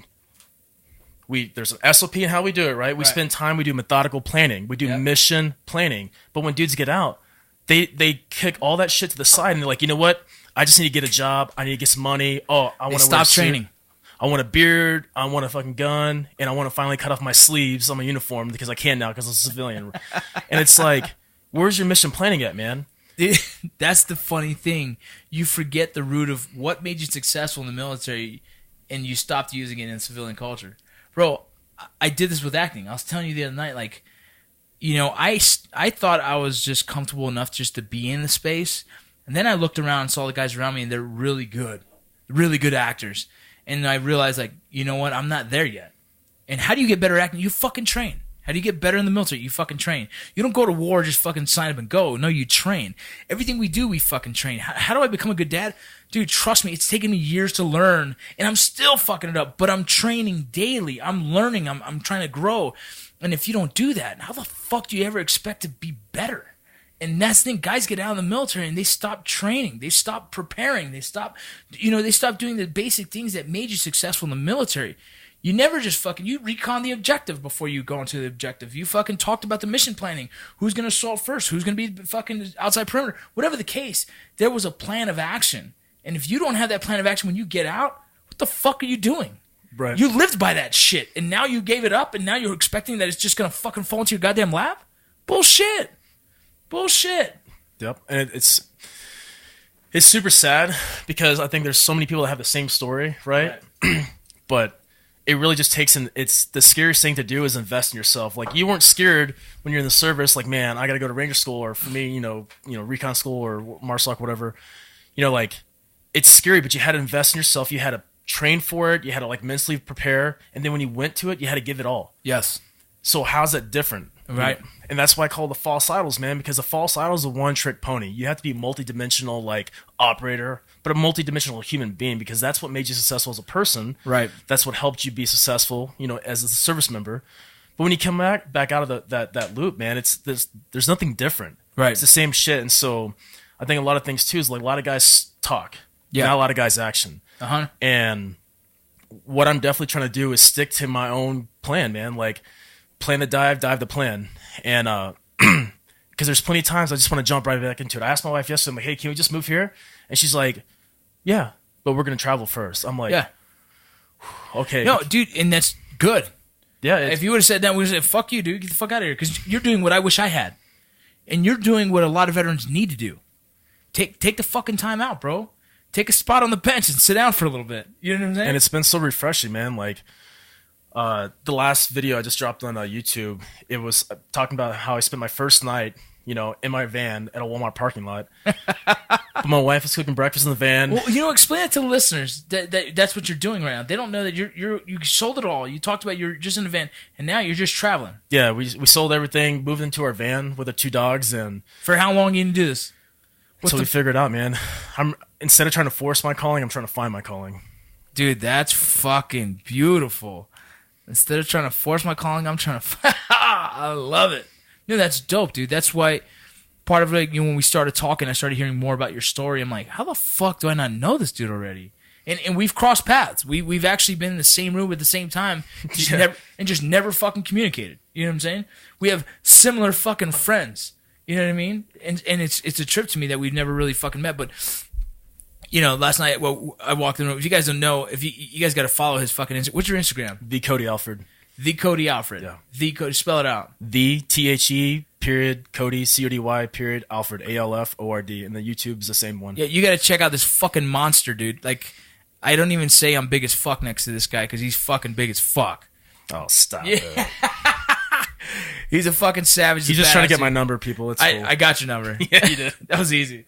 there's an SOP in how we do it, right? We spend time, we do methodical planning, we do mission planning. But when dudes get out, they kick all that shit to the side and they're like, you know what? I just need to get a job. I need to get some money. Oh, I want to stop training. I want a beard. I want a fucking gun. And I want to finally cut off my sleeves on my uniform because I can now because I'm a civilian. And it's like... Where's your mission planning at, man? That's the funny thing. You forget the root of what made you successful in the military, and you stopped using it in civilian culture. Bro, I did this with acting. I was telling you the other night, like, you know, I thought I was just comfortable enough just to be in the space, and then I looked around and saw the guys around me, and they're really good actors. And I realized, like, you know what? I'm not there yet. And how do you get better at acting? You fucking train. How do you get better in the military? You fucking train. You don't go to war, just fucking sign up and go. No, you train. Everything we do, we fucking train. How do I become a good dad? Dude, trust me, it's taken me years to learn, and I'm still fucking it up, but I'm training daily. I'm learning. I'm trying to grow. And if you don't do that, how the fuck do you ever expect to be better? And that's the thing. Guys get out of the military, and they stop training. They stop preparing. They stop doing the basic things that made you successful in the military. You never just you recon the objective before you go into the objective. You fucking talked about the mission planning. Who's going to assault first? Who's going to be fucking outside perimeter? Whatever the case, there was a plan of action. And if you don't have that plan of action when you get out, what the fuck are you doing? Right. You lived by that shit, and now you gave it up, and now you're expecting that it's just going to fucking fall into your goddamn lap? Bullshit. Yep. And it's super sad because I think there's so many people that have the same story, right? But... it really just takes it's the scariest thing to do is invest in yourself. Like, you weren't scared when you're in the service, like, man, I got to go to Ranger School, or for me, you know, recon school or MARSOC, whatever. You know, like, it's scary, but you had to invest in yourself. You had to train for it. You had to, like, mentally prepare. And then when you went to it, you had to give it all. Yes. So how's that different? Right. And that's why I call the false idols, man, because the false idol is a one-trick pony. You have to be a multi-dimensional, like, operator, but a multi-dimensional human being, because that's what made you successful as a person. Right. That's what helped you be successful, you know, as a service member. But when you come back out of that loop, man, there's nothing different. Right. It's the same shit. And so I think a lot of things, too, is like a lot of guys talk. Yeah. Not a lot of guys action. Uh-huh. And what I'm definitely trying to do is stick to my own plan, man. Like, plan the dive the plan. And because there's plenty of times I just want to jump right back into it. I asked my wife yesterday, I'm like, hey, can we just move here? And she's like, yeah, but we're going to travel first. I'm like, yeah. Okay. No, dude, and that's good. Yeah. If you would have said that, we would have said, fuck you, dude. Get the fuck out of here. Because you're doing what I wish I had. And you're doing what a lot of veterans need to do. Take the fucking time out, bro. Take a spot on the bench and sit down for a little bit. You know what I'm saying? And it's been so refreshing, man. Like, the last video I just dropped on YouTube, it was talking about how I spent my first night, you know, in my van at a Walmart parking lot. But my wife was cooking breakfast in the van. Well, you know, explain it to the listeners that's what you're doing right now. They don't know that you sold it all. You talked about you're just in a van, and now you're just traveling. Yeah, we sold everything, moved into our van with the 2 dogs, and for how long are you gonna do this? So we figured out, man. Instead of trying to force my calling, I'm trying to find my calling. Dude, that's fucking beautiful. Instead of trying to force my calling, I'm trying to. I love it. No, that's dope, dude. That's why part of it, you know, when we started talking, I started hearing more about your story. I'm like, how the fuck do I not know this dude already? And we've crossed paths. We've actually been in the same room at the same time, just never fucking communicated. You know what I'm saying? We have similar fucking friends. You know what I mean? And it's a trip to me that we've never really fucking met. But you know, last night, I walked in. If you guys don't know, if you guys got to follow his fucking Instagram. What's your Instagram? The Cody Alford. The Cody Alford. Yeah. The Cody. Spell it out. The THE period Cody CODY period Alford ALFORD, and the YouTube's the same one. Yeah, you got to check out this fucking monster, dude. Like, I don't even say I'm big as fuck next to this guy because he's fucking big as fuck. Oh, stop yeah. it. He's a fucking savage. He's just trying to get my number, people. It's cool. I got your number. Yeah, you did. That was easy.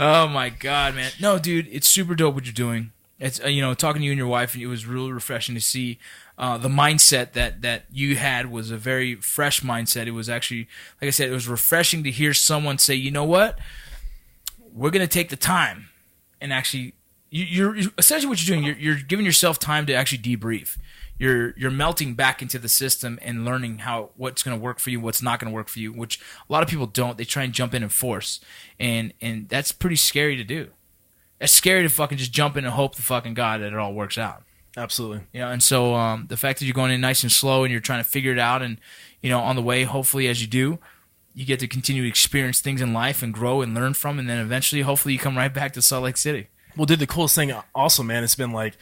Oh my god, man! No, dude, it's super dope what you're doing. It's you know, talking to you and your wife, it was really refreshing to see the mindset that you had was a very fresh mindset. It was actually, like I said, it was refreshing to hear someone say, you know what, we're gonna take the time and actually, you're essentially what you're doing. You're giving yourself time to actually debrief. You're melting back into the system and learning what's going to work for you, what's not going to work for you, which a lot of people don't. They try and jump in and force, and that's pretty scary to do. It's scary to fucking just jump in and hope to fucking God that it all works out. Absolutely. You know, and so the fact that you're going in nice and slow and you're trying to figure it out, and you know, on the way, hopefully, as you do, you get to continue to experience things in life and grow and learn from, and then eventually, hopefully, you come right back to Salt Lake City. Well, dude, the coolest thing also, man, it's been like.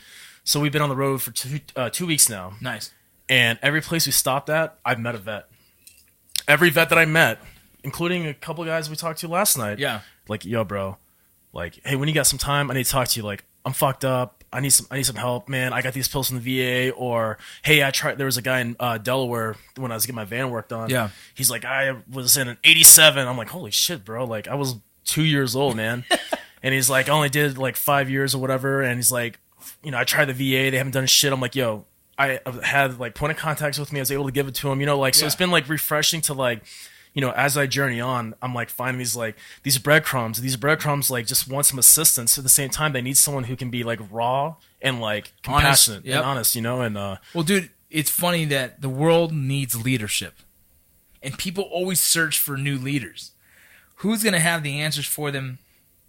So we've been on the road for 2 weeks now. Nice. And every place we stopped at, I've met a vet. Every vet that I met, including a couple of guys we talked to last night. Yeah. Like, yo, bro. Like, hey, when you got some time, I need to talk to you. Like, I'm fucked up. I need some help, man. I got these pills from the VA. Or, hey, there was a guy in Delaware when I was getting my van worked on. Yeah. He's like, I was in an 87. I'm like, holy shit, bro. Like, I was 2 years old, man. And he's like, I only did like 5 years or whatever. And he's like, you know, I tried the VA. They haven't done shit. I'm like, yo, I had like point of contacts with me. I was able to give it to him, you know, like, so It's been like refreshing to like, you know, as I journey on, I'm like finding these breadcrumbs. These breadcrumbs like just want some assistance. At the same time, they need someone who can be like raw and like compassionate and honest, you know. And well, dude, it's funny that the world needs leadership, and people always search for new leaders. Who's gonna have the answers for them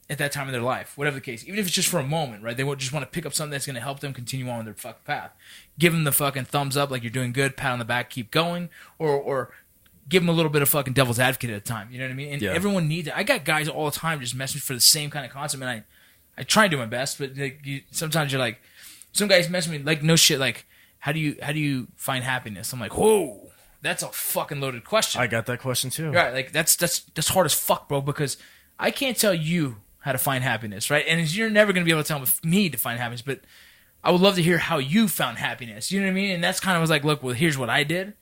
at that time of their life, whatever the case, even if it's just for a moment, right? They won't just want to pick up something that's going to help them continue on their fucking path. Give them the fucking thumbs up, like you're doing good, pat on the back, keep going, or give them a little bit of fucking devil's advocate at a time. You know what I mean? And everyone needs it. I got guys all the time just message for the same kind of concept, and I try and do my best, but like, sometimes you're like, some guys message me like, no shit, like, how do you find happiness? I'm like, whoa, that's a fucking loaded question. I got that question too. Right, like that's hard as fuck, bro, because I can't tell you how to find happiness, right? And you're never going to be able to tell me to find happiness, but I would love to hear how you found happiness. You know what I mean? And that's kind of was like, look, well, here's what I did,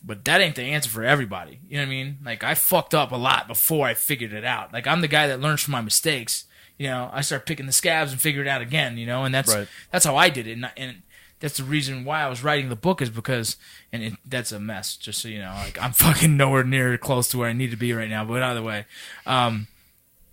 but that ain't the answer for everybody. You know what I mean? Like, I fucked up a lot before I figured it out. Like, I'm the guy that learns from my mistakes. You know, I start picking the scabs and figure it out again, you know, and that's how I did it. And That's the reason why I was writing the book, is because, that's a mess, just so you know. Like, I'm fucking nowhere near close to where I need to be right now. But either way,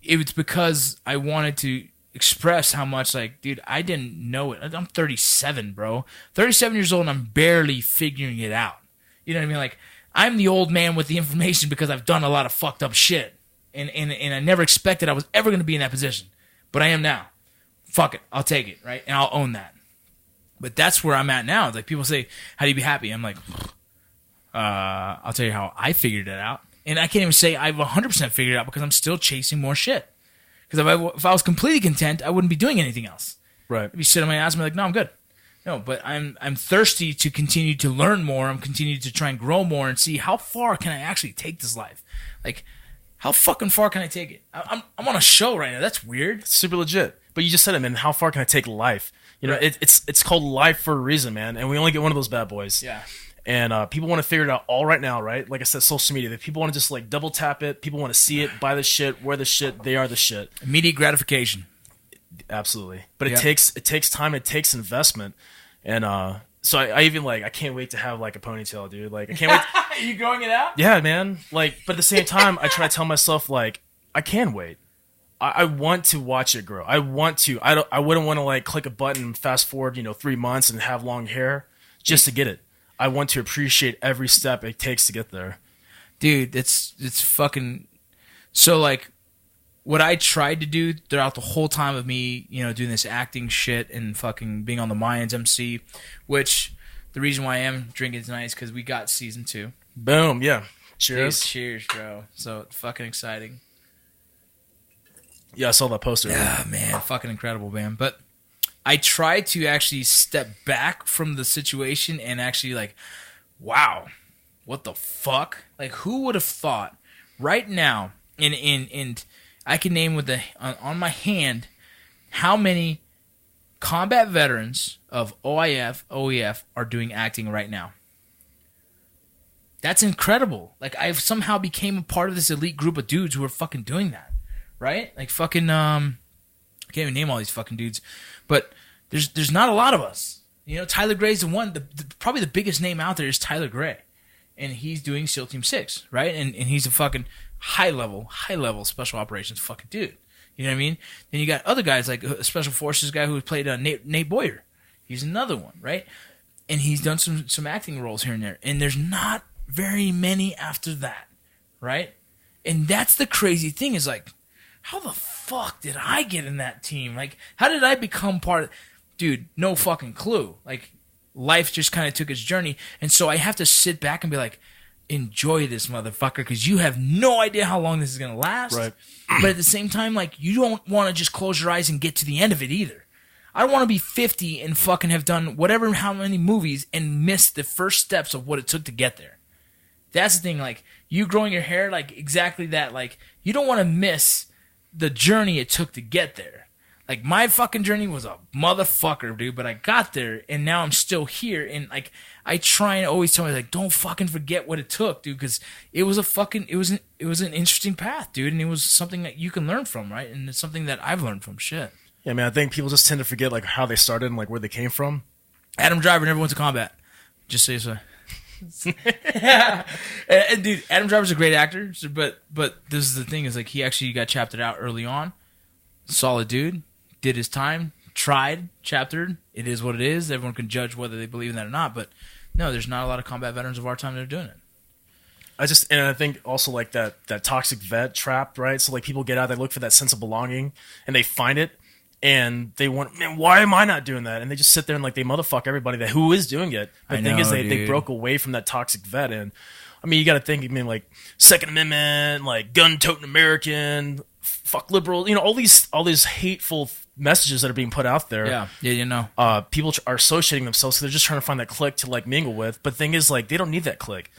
it's because I wanted to express how much, like, dude, I didn't know it. I'm 37, bro. 37 years old, and I'm barely figuring it out. You know what I mean? Like, I'm the old man with the information because I've done a lot of fucked up shit. And I never expected I was ever going to be in that position. But I am now. Fuck it. I'll take it, right? And I'll own that. But that's where I'm at now. It's like, people say, how do you be happy? I'm like, I'll tell you how I figured it out. And I can't even say I've 100% figured it out because I'm still chasing more shit. Because if I was completely content, I wouldn't be doing anything else. Right. I'd be sitting on my ass and be like, no, I'm good. No, but I'm thirsty to continue to learn more. I'm continuing to try and grow more and see how far can I actually take this life. Like, how fucking far can I take it? I'm on a show right now. That's weird. It's super legit. But you just said it, man. How far can I take life? You know, Right. it's called life for a reason, man. And we only get one of those bad boys. Yeah. And people want to figure it out all right now, right? Like I said, social media. People want to just like double tap it. People want to see it, buy the shit, wear the shit. They are the shit. Immediate gratification. Absolutely. But Yeah. it takes time. It takes investment. And so I even like I can't wait to have like a ponytail, dude. Like I can't wait. Are you growing it out? Yeah, man. Like, but at the same time, I try to tell myself like I can wait. I want to watch it grow. I want to. I wouldn't want to like click a button and fast forward, 3 months and have long hair just to get it. I want to appreciate every step it takes to get there. Dude, it's fucking. So like, what I tried to do throughout the whole time of me, doing this acting shit and fucking being on the Mayans MC, which the reason why I am drinking tonight is because we got season 2. Boom. Yeah. Cheers. Dude, cheers, bro. So fucking exciting. Yeah, I saw that poster. Yeah, man, fucking incredible, man. But I tried to actually step back from the situation and actually like, wow, what the fuck? Like, who would have thought right now? And I can name on my hand how many combat veterans of OIF, OEF are doing acting right now. That's incredible. Like, I've somehow became a part of this elite group of dudes who are fucking doing that. Right? Like fucking I can't even name all these fucking dudes. But there's not a lot of us. Tyler Gray's the one, probably the biggest name out there is Tyler Gray. And he's doing SEAL Team 6, right? And he's a fucking high level special operations fucking dude. You know what I mean? Then you got other guys like a special forces guy who played Nate Boyer. He's another one, right? And he's done some acting roles here and there. And there's not very many after that, right? And that's the crazy thing is like, how the fuck did I get in that team? Like, how did I become part of... Dude, no fucking clue. Like, life just kind of took its journey. And so I have to sit back and be like, enjoy this motherfucker, because you have no idea how long this is going to last. Right. But at the same time, like, you don't want to just close your eyes and get to the end of it either. I don't want to be 50 and fucking have done how many movies and miss the first steps of what it took to get there. That's the thing. Like, you growing your hair, like, exactly that. Like, you don't want to miss the journey it took to get there. Like, my fucking journey was a motherfucker, dude, but I got there, and now I'm still here, and, like, I try and always tell me, like, don't fucking forget what it took, dude, because it was an interesting path, dude, and it was something that you can learn from, right? And it's something that I've learned from, shit. Yeah, man, I think people just tend to forget, like, how they started and, like, where they came from. Adam Driver never went to combat. Just say so. and dude, Adam Driver's a great actor, but this is the thing is like he actually got chaptered out early on. Solid dude, did his time, tried, chaptered. It is what it is. Everyone can judge whether they believe in that or not. But no, there's not a lot of combat veterans of our time that are doing it. I think also like that toxic vet trap, right? So like people get out, they look for that sense of belonging, and they find it. And they want, man, why am I not doing that? And they just sit there and like they motherfuck everybody who is doing it. The thing is they broke away from that toxic vet. And I mean, you got to think, like Second Amendment, like gun-toting American, fuck liberal, all these hateful messages that are being put out there. Yeah. People are associating themselves, so they're just trying to find that clique to like mingle with. But the thing is, like, they don't need that clique.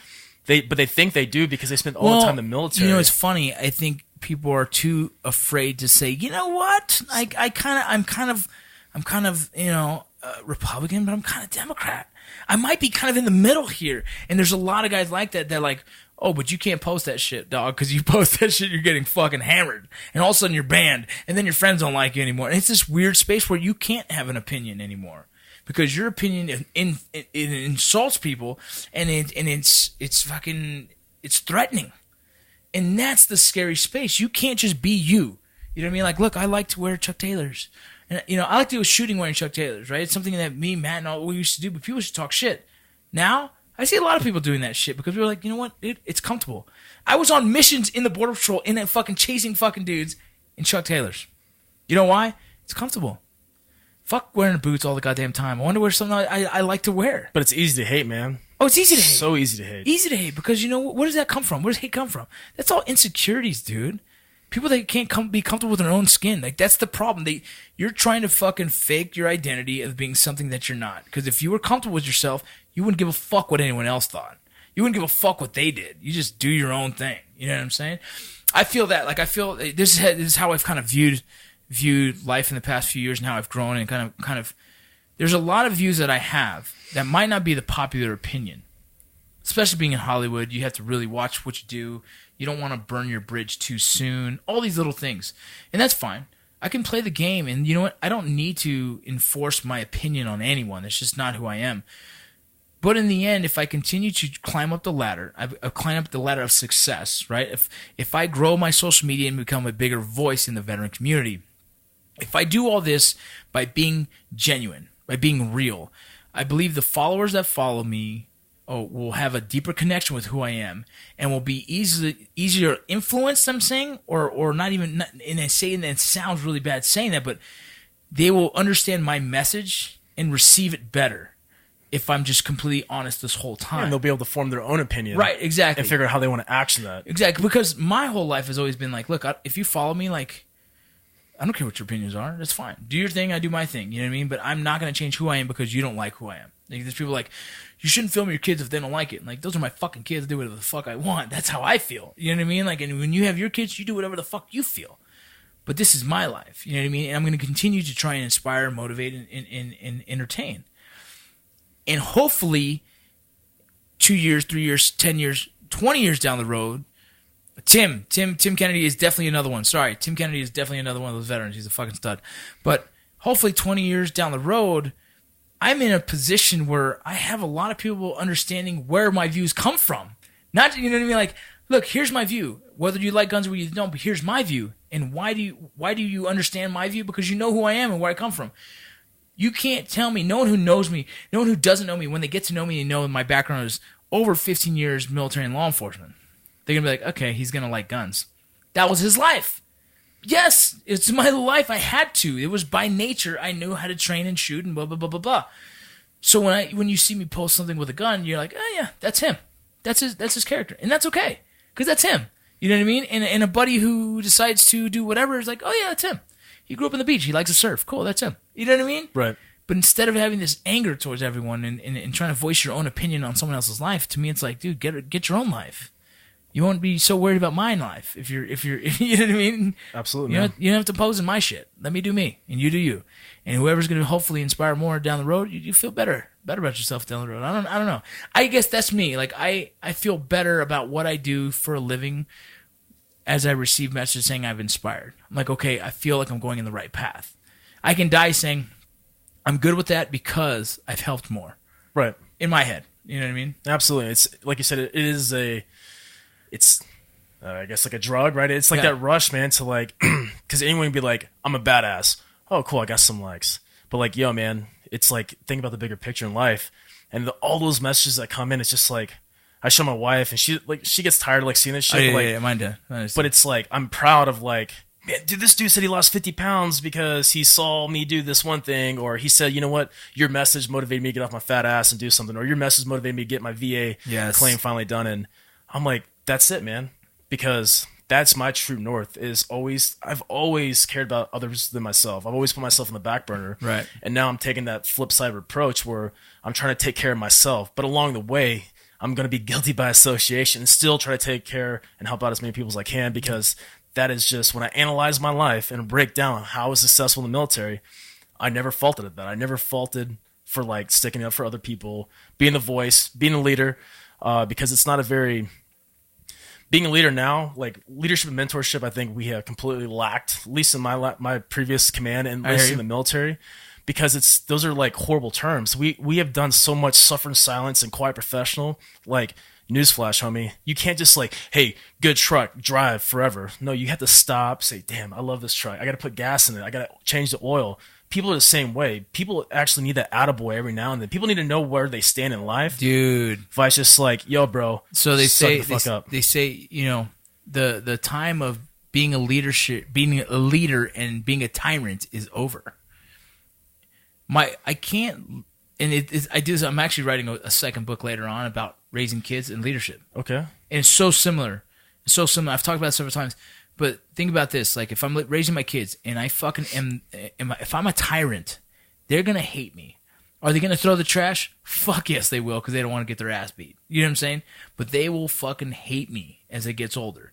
They think they do because they spend all the time in the military. It's funny. I think people are too afraid to say, you know what? I'm kind of Republican, but I'm kind of Democrat. I might be kind of in the middle here. And there's a lot of guys like that. They're like, oh, but you can't post that shit, dog, because you post that shit, you're getting fucking hammered. And all of a sudden you're banned, and then your friends don't like you anymore. And it's this weird space where you can't have an opinion anymore. because your opinion it insults people, and it's fucking, it's threatening. And that's the scary space. You can't just be you. You know what I mean? Like, look, I like to wear Chuck Taylors. And, you know, I like to do a shooting wearing Chuck Taylors, right? It's something that me, Matt, and all we used to do, but people should talk shit. Now, I see a lot of people doing that shit because we're like, you know what? It's comfortable. I was on missions in the Border Patrol in that fucking chasing fucking dudes in Chuck Taylors. You know why? It's comfortable. Fuck wearing boots all the goddamn time. I wonder where something I like to wear. But it's easy to hate, man. Oh, it's easy to hate. So easy to hate. Easy to hate because, you know, where does that come from? Where does hate come from? That's all insecurities, dude. People that can't be comfortable with their own skin. Like, that's the problem. You're trying to fucking fake your identity of being something that you're not. Because if you were comfortable with yourself, you wouldn't give a fuck what anyone else thought. You wouldn't give a fuck what they did. You just do your own thing. You know what I'm saying? I feel that. Like, I feel this is how I've kind of viewed life in the past few years and how I've grown and kind of. There's a lot of views that I have that might not be the popular opinion. Especially being in Hollywood, you have to really watch what you do. You don't want to burn your bridge too soon. All these little things. And that's fine. I can play the game, and you know what? I don't need to enforce my opinion on anyone. It's just not who I am. But in the end, if I continue to climb up the ladder, I climb up the ladder of success, right? If I grow my social media and become a bigger voice in the veteran community, if I do all this by being genuine, by being real, I believe the followers that follow me will have a deeper connection with who I am, and will be easier influenced. I'm saying, or not even. And I say, and it sounds really bad saying that, but they will understand my message and receive it better if I'm just completely honest this whole time. And they'll be able to form their own opinion, right? Exactly, and figure out how they want to action that. Exactly, because my whole life has always been like, look, if you follow me, like, I don't care what your opinions are. That's fine. Do your thing. I do my thing. You know what I mean? But I'm not going to change who I am because you don't like who I am. Like, there's people like, you shouldn't film your kids if they don't like it. And like, those are my fucking kids. I do whatever the fuck I want. That's how I feel. You know what I mean? Like, and when you have your kids, you do whatever the fuck you feel. But this is my life. You know what I mean? And I'm going to continue to try and inspire, motivate, and entertain. And hopefully, 2 years, 3 years, 10 years, 20 years down the road, Tim Kennedy is definitely another one. Sorry, Tim Kennedy is definitely another one of those veterans. He's a fucking stud. But hopefully 20 years down the road, I'm in a position where I have a lot of people understanding where my views come from. Not, you know what I mean? Like, look, here's my view. Whether you like guns or you don't, but here's my view. And why do you understand my view? Because you know who I am and where I come from. You can't tell me, no one who knows me, no one who doesn't know me, when they get to know me and know my background is over 15 years military and law enforcement, they're going to be like, okay, he's going to like guns. That was his life. Yes, it's my life. I had to. It was by nature. I knew how to train and shoot and blah, blah, blah, blah, blah. So when you see me post something with a gun, you're like, oh, yeah, that's him. That's his character. And that's okay, because that's him. You know what I mean? And a buddy who decides to do whatever is like, oh, yeah, that's him. He grew up on the beach. He likes to surf. Cool, that's him. You know what I mean? Right. But instead of having this anger towards everyone and trying to voice your own opinion on someone else's life, to me it's like, dude, get your own life. You won't be so worried about my life if you're you know what I mean? Absolutely. You don't have to pose in my shit. Let me do me, and you do you. And whoever's going to hopefully inspire more down the road, you feel better about yourself down the road. I don't know. I guess that's me. Like I feel better about what I do for a living as I receive messages saying I've inspired. I'm like, okay, I feel like I'm going in the right path. I can die saying I'm good with that because I've helped more. Right. In my head. You know what I mean? Absolutely. It's like you said, it's I guess like a drug, right? It's like that rush, man, to like, because anyone would be like, I'm a badass. Oh, cool, I got some likes. But like, yo, man, it's like, think about the bigger picture in life. And all those messages that come in, it's just like, I show my wife, and she gets tired of like seeing this shit. Yeah, mine did. But it's like, I'm proud of like, man, dude, this dude said he lost 50 pounds because he saw me do this one thing, or he said, you know what, your message motivated me to get off my fat ass and do something, or your message motivated me to get my VA claim finally done. And I'm like, that's it, man, because that's my true north. I've always cared about others than myself. I've always put myself on the back burner, right? And now I'm taking that flip side approach where I'm trying to take care of myself, but along the way, I'm going to be guilty by association and still try to take care and help out as many people as I can, because that is just, when I analyze my life and break down how I was successful in the military, I never faulted at that. I never faulted for like sticking up for other people, being the voice, being a leader, because it's not being a leader now, like leadership and mentorship, I think we have completely lacked, at least in my previous command and at least in the military, because those are like horrible terms. We have done so much suffer in silence and quiet professional. Like, newsflash, homie, you can't just like, hey, good truck, drive forever. No, you have to stop, say, damn, I love this truck. I got to put gas in it. I got to change the oil. People are the same way. People actually need that attaboy every now and then. People need to know where they stand in life. Dude. If I was just like, yo, bro, so they say, the fuck up. They say, you know, the time of being a leader and being a tyrant is over. I can't, and I do this. I'm actually writing a second book later on about raising kids and leadership. Okay. And it's so similar. It's so similar. I've talked about it several times. But think about this. Like, if I'm raising my kids and I fucking if I'm a tyrant, they're going to hate me. Are they going to throw the trash? Fuck yes, they will, because they don't want to get their ass beat. You know what I'm saying? But they will fucking hate me as it gets older.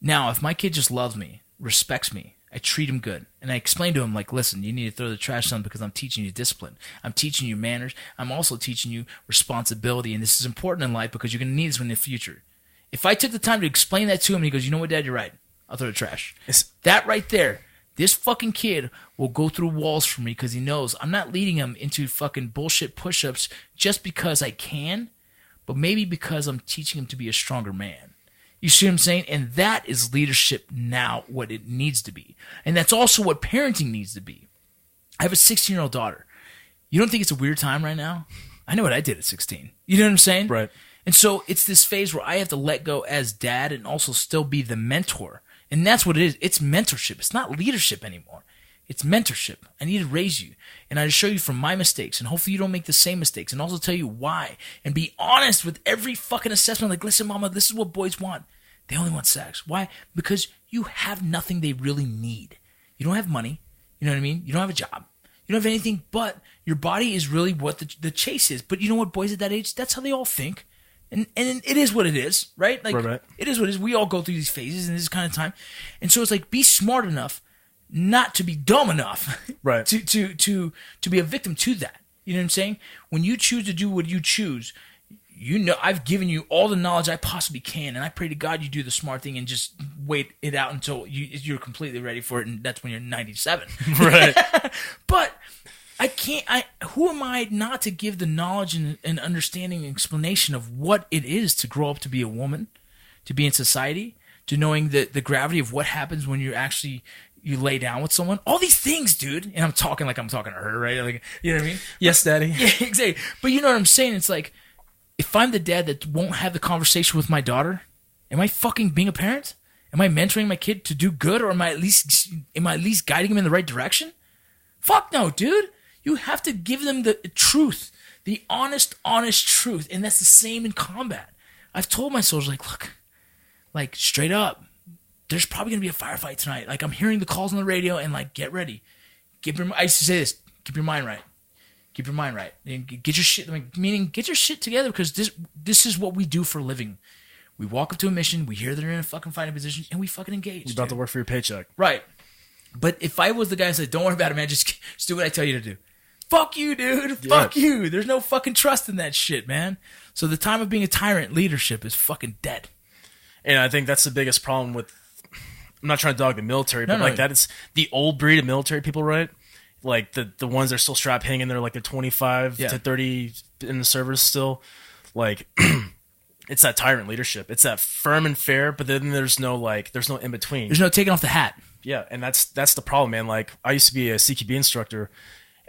Now, if my kid just loves me, respects me, I treat him good, and I explain to him, like, listen, you need to throw the trash, son, because I'm teaching you discipline. I'm teaching you manners. I'm also teaching you responsibility, and this is important in life because you're going to need this in the future. If I took the time to explain that to him, and he goes, you know what, Dad, you're right. I'll throw the trash. That right there, this fucking kid will go through walls for me because he knows I'm not leading him into fucking bullshit push-ups just because I can, but maybe because I'm teaching him to be a stronger man. You see what I'm saying? And that is leadership now, what it needs to be. And that's also what parenting needs to be. I have a 16-year-old daughter. You don't think it's a weird time right now? I know what I did at 16. You know what I'm saying? Right. And so it's this phase where I have to let go as dad and also still be the mentor. And that's what it is. It's mentorship. It's not leadership anymore. It's mentorship. I need to raise you. And I just show you from my mistakes. And hopefully you don't make the same mistakes. And also tell you why. And be honest with every fucking assessment. Like, listen, mama, this is what boys want. They only want sex. Why? Because you have nothing they really need. You don't have money. You know what I mean? You don't have a job. You don't have anything, but your body is really what the chase is. But you know what? Boys at that age, that's how they all think. And it is what it is, right? Like, right. It is what it is. We all go through these phases in this kind of time. And so it's like, be smart enough not to be dumb enough right. to be a victim to that. You know what I'm saying? When you choose to do what you choose, you know, I've given you all the knowledge I possibly can, and I pray to God you do the smart thing and just wait it out until you're completely ready for it, and that's when you're 97. Right. But I can't. Who am I not to give the knowledge and understanding and explanation of what it is to grow up to be a woman, to be in society, to knowing the gravity of what happens when you lay down with someone, all these things, dude. And I'm talking like I'm talking to her, right? Like, you know what I mean? Yes, Daddy. Yeah, exactly. But you know what I'm saying? It's like, if I'm the dad that won't have the conversation with my daughter, am I fucking being a parent? Am I mentoring my kid to do good, or am I at least guiding him in the right direction? Fuck no, dude. You have to give them the truth, the honest truth, and that's the same in combat. I've told my soldiers, like straight up, there's probably gonna be a firefight tonight. Like, I'm hearing the calls on the radio, and like, get ready. I used to say this: keep your mind right. Keep your mind right. And get your shit, meaning get your shit together, because this is what we do for a living. We walk up to a mission, we hear they're in a fucking fighting position, and we fucking engage. You're about to work for your paycheck. Right. But if I was the guy that said, don't worry about it, man, just do what I tell you to do. Fuck you, dude. Yeah. Fuck you. There's no fucking trust in that shit, man. So the time of being a tyrant leadership is fucking dead. And I think that's the biggest problem with, I'm not trying to dog the military, but that is the old breed of military people, right? Like the ones that are still strapped hanging there, like they're 25 to 30 in the service still. Like, it's that tyrant leadership. It's that firm and fair, but then there's no in between. There's no taking off the hat. Yeah, and that's the problem, man. Like, I used to be a CQB instructor,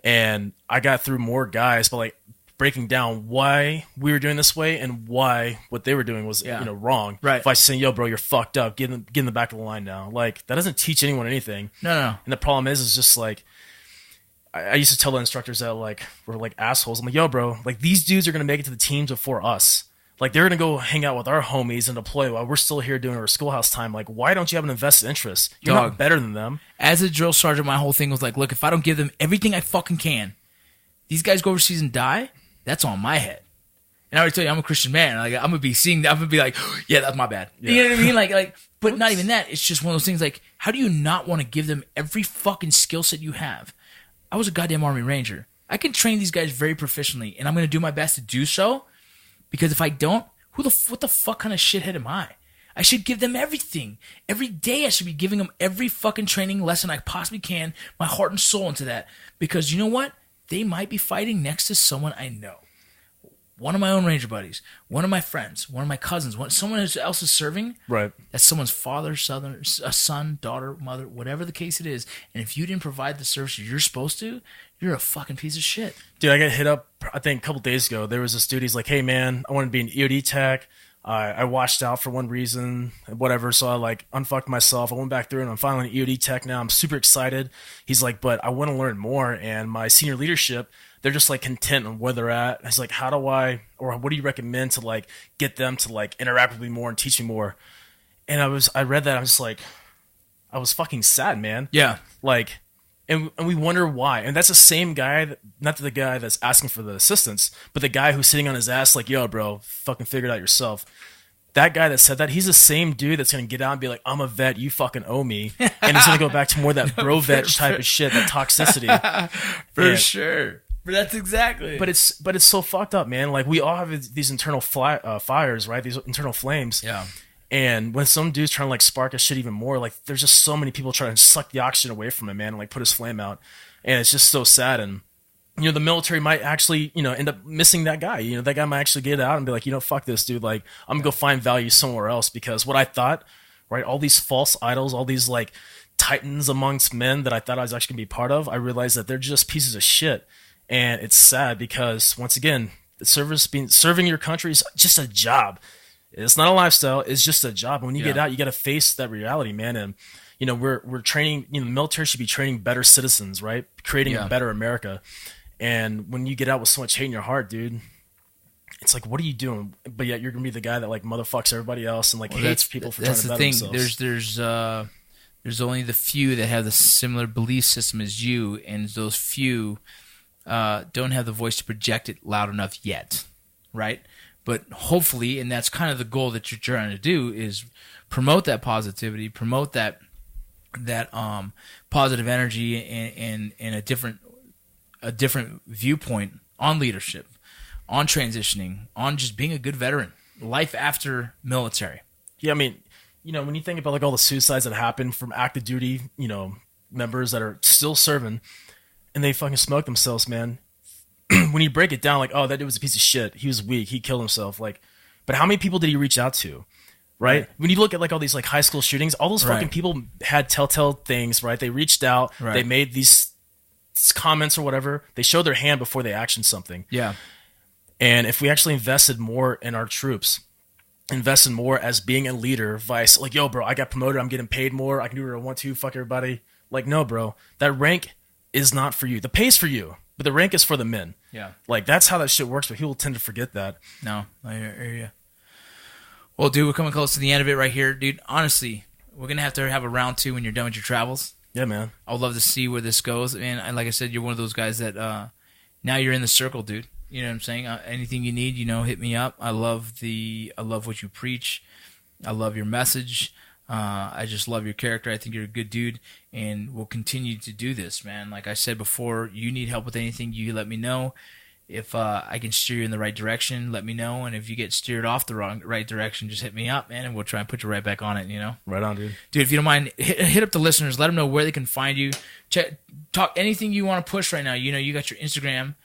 and I got through more guys, but like breaking down why we were doing this way and why what they were doing was wrong. Right. If I say, yo, bro, you're fucked up, get in the back of the line now. Like, that doesn't teach anyone anything. No. And the problem is just like, I used to tell the instructors that like we're like assholes. I'm like, yo, bro, like these dudes are gonna make it to the teams before us. Like, they're gonna go hang out with our homies and deploy while we're still here doing our schoolhouse time. Like, why don't you have an invested interest? You're not better than them. As a drill sergeant, my whole thing was like, look, if I don't give them everything I fucking can, these guys go overseas and die. That's on my head. And I already tell you, I'm a Christian man. Like, I'm gonna be like, yeah, that's my bad. Yeah. You know what I mean? Like, but not even that. It's just one of those things. Like, how do you not want to give them every fucking skill set you have? I was a goddamn Army Ranger. I can train these guys very proficiently, and I'm going to do my best to do so, because if I don't, what the fuck kind of shithead am I? I should give them everything. Every day I should be giving them every fucking training lesson I possibly can, my heart and soul into that. Because you know what? They might be fighting next to someone I know. One of my own Ranger buddies, one of my friends, one of my cousins, someone else is serving. Right. That's someone's father, son, daughter, mother, whatever the case it is. And if you didn't provide the service you're supposed to, you're a fucking piece of shit. Dude, I got hit up, I think a couple days ago. There was this dude, he's like, hey man, I want to be an EOD tech. I washed out for one reason, whatever, so I like unfucked myself. I went back through and I'm finally an EOD tech now. I'm super excited. He's like, but I want to learn more, and my senior leadership, they're just like content on where they're at. He's like, how do I, or what do you recommend to like get them to like interact with me more and teach me more? And I read that, I was like, I was fucking sad, man. Yeah. Like, and we wonder why. And that's the same guy, not the guy that's asking for the assistance, but the guy who's sitting on his ass like, yo, bro, fucking figure it out yourself. That guy that said that, he's the same dude that's going to get out and be like, I'm a vet, you fucking owe me. And it's going to go back to more of that bro vet type of shit, that toxicity. For sure. But that's exactly. But it's so fucked up, man. Like, we all have these internal fires, right? These internal flames. Yeah. And when some dude's trying to like spark his shit even more, like there's just so many people trying to suck the oxygen away from him, man, and like put his flame out. And it's just so sad. And you know, the military might actually, you know, end up missing that guy. You know, that guy might actually get out and be like, you know, fuck this dude. Like, I'm gonna go find value somewhere else, because what I thought, right, all these false idols, all these like titans amongst men that I thought I was actually gonna be part of, I realized that they're just pieces of shit. And it's sad because, once again, serving your country is just a job. It's not a lifestyle. It's just a job. And when you get out, you got to face that reality, man. And, you know, we're training, you know, the military should be training better citizens, right? Creating a better America. And when you get out with so much hate in your heart, dude, it's like, what are you doing? But yet you're going to be the guy that like motherfucks everybody else and like hates people for trying to better themselves. There's only the few that have the similar belief system as you, and those few don't have the voice to project it loud enough yet, right? But hopefully, and that's kind of the goal that you're trying to do, is promote that positivity, promote that positive energy, and a different viewpoint on leadership, on transitioning, on just being a good veteran, life after military. Yeah, I mean, you know, when you think about like all the suicides that happen from active duty, you know, members that are still serving, and they fucking smoke themselves, man. When you break it down, like, oh, that dude was a piece of shit. He was weak. He killed himself. Like, but how many people did he reach out to? Right? When you look at like all these like high school shootings, all those fucking people had telltale things, right? They reached out. Right. They made these comments or whatever. They showed their hand before they actioned something. Yeah. And if we actually invested more in our troops, invested more as being a leader, vice, like, yo, bro, I got promoted. I'm getting paid more. I can do what I want to. Fuck everybody. Like, no, bro. That rank is not for you. The pay's for you. But the rank is for the men. Yeah. Like, that's how that shit works, but people tend to forget that. No, I hear you. Well, dude, we're coming close to the end of it right here. Dude, honestly, we're going to have a round 2 when you're done with your travels. Yeah, man. I would love to see where this goes. And like I said, you're one of those guys that now you're in the circle, dude. You know what I'm saying? Anything you need, you know, hit me up. I love what you preach. I love your message. I just love your character. I think you're a good dude, and we'll continue to do this, man. Like I said before, you need help with anything, you let me know. If I can steer you in the right direction, let me know. And if you get steered off the right direction, just hit me up, man, and we'll try and put you right back on it, you know? Right on, dude. Dude, if you don't mind, hit up the listeners. Let them know where they can find you. Talk anything you want to push right now. You know, you got your Instagram.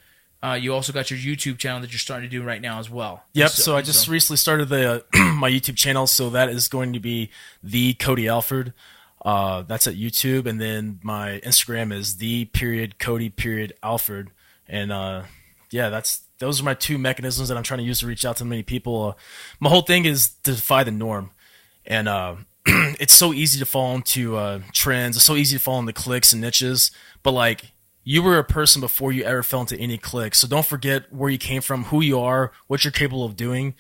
You also got your YouTube channel that you're starting to do right now as well. Yep. So I just recently started my YouTube channel. So that is going to be the Cody Alford. That's at YouTube, and then my Instagram is _Cody_Alford. And those are my 2 mechanisms that I'm trying to use to reach out to many people. My whole thing is to defy the norm, and it's so easy to fall into trends. It's so easy to fall into cliques and niches, but like, you were a person before you ever fell into any clique. So don't forget where you came from, who you are, what you're capable of doing.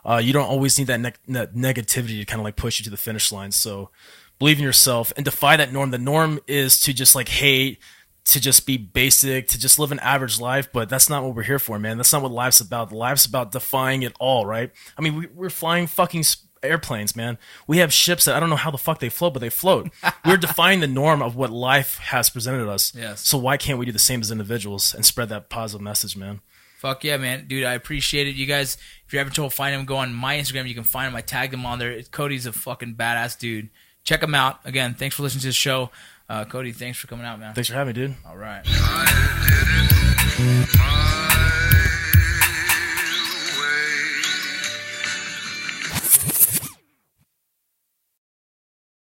You don't always need that negativity to kind of like push you to the finish line. So believe in yourself and defy that norm. The norm is to just like hate, to just be basic, to just live an average life. But that's not what we're here for, man. That's not what life's about. Life's about defying it all, right? I mean, we're flying fucking airplanes, man. We have ships that I don't know how the fuck they float, but they float. We're defying the norm of what life has presented us. Yes. So why can't we do the same as individuals and spread that positive message, man? Fuck yeah, man. Dude, I appreciate it. You guys, if you're having trouble finding him, go on my Instagram. You can find him. I tagged him on there. Cody's a fucking badass dude. Check him out. Again, thanks for listening to the show. Cody, thanks for coming out, man. Thanks for having me, dude. All right. I did it.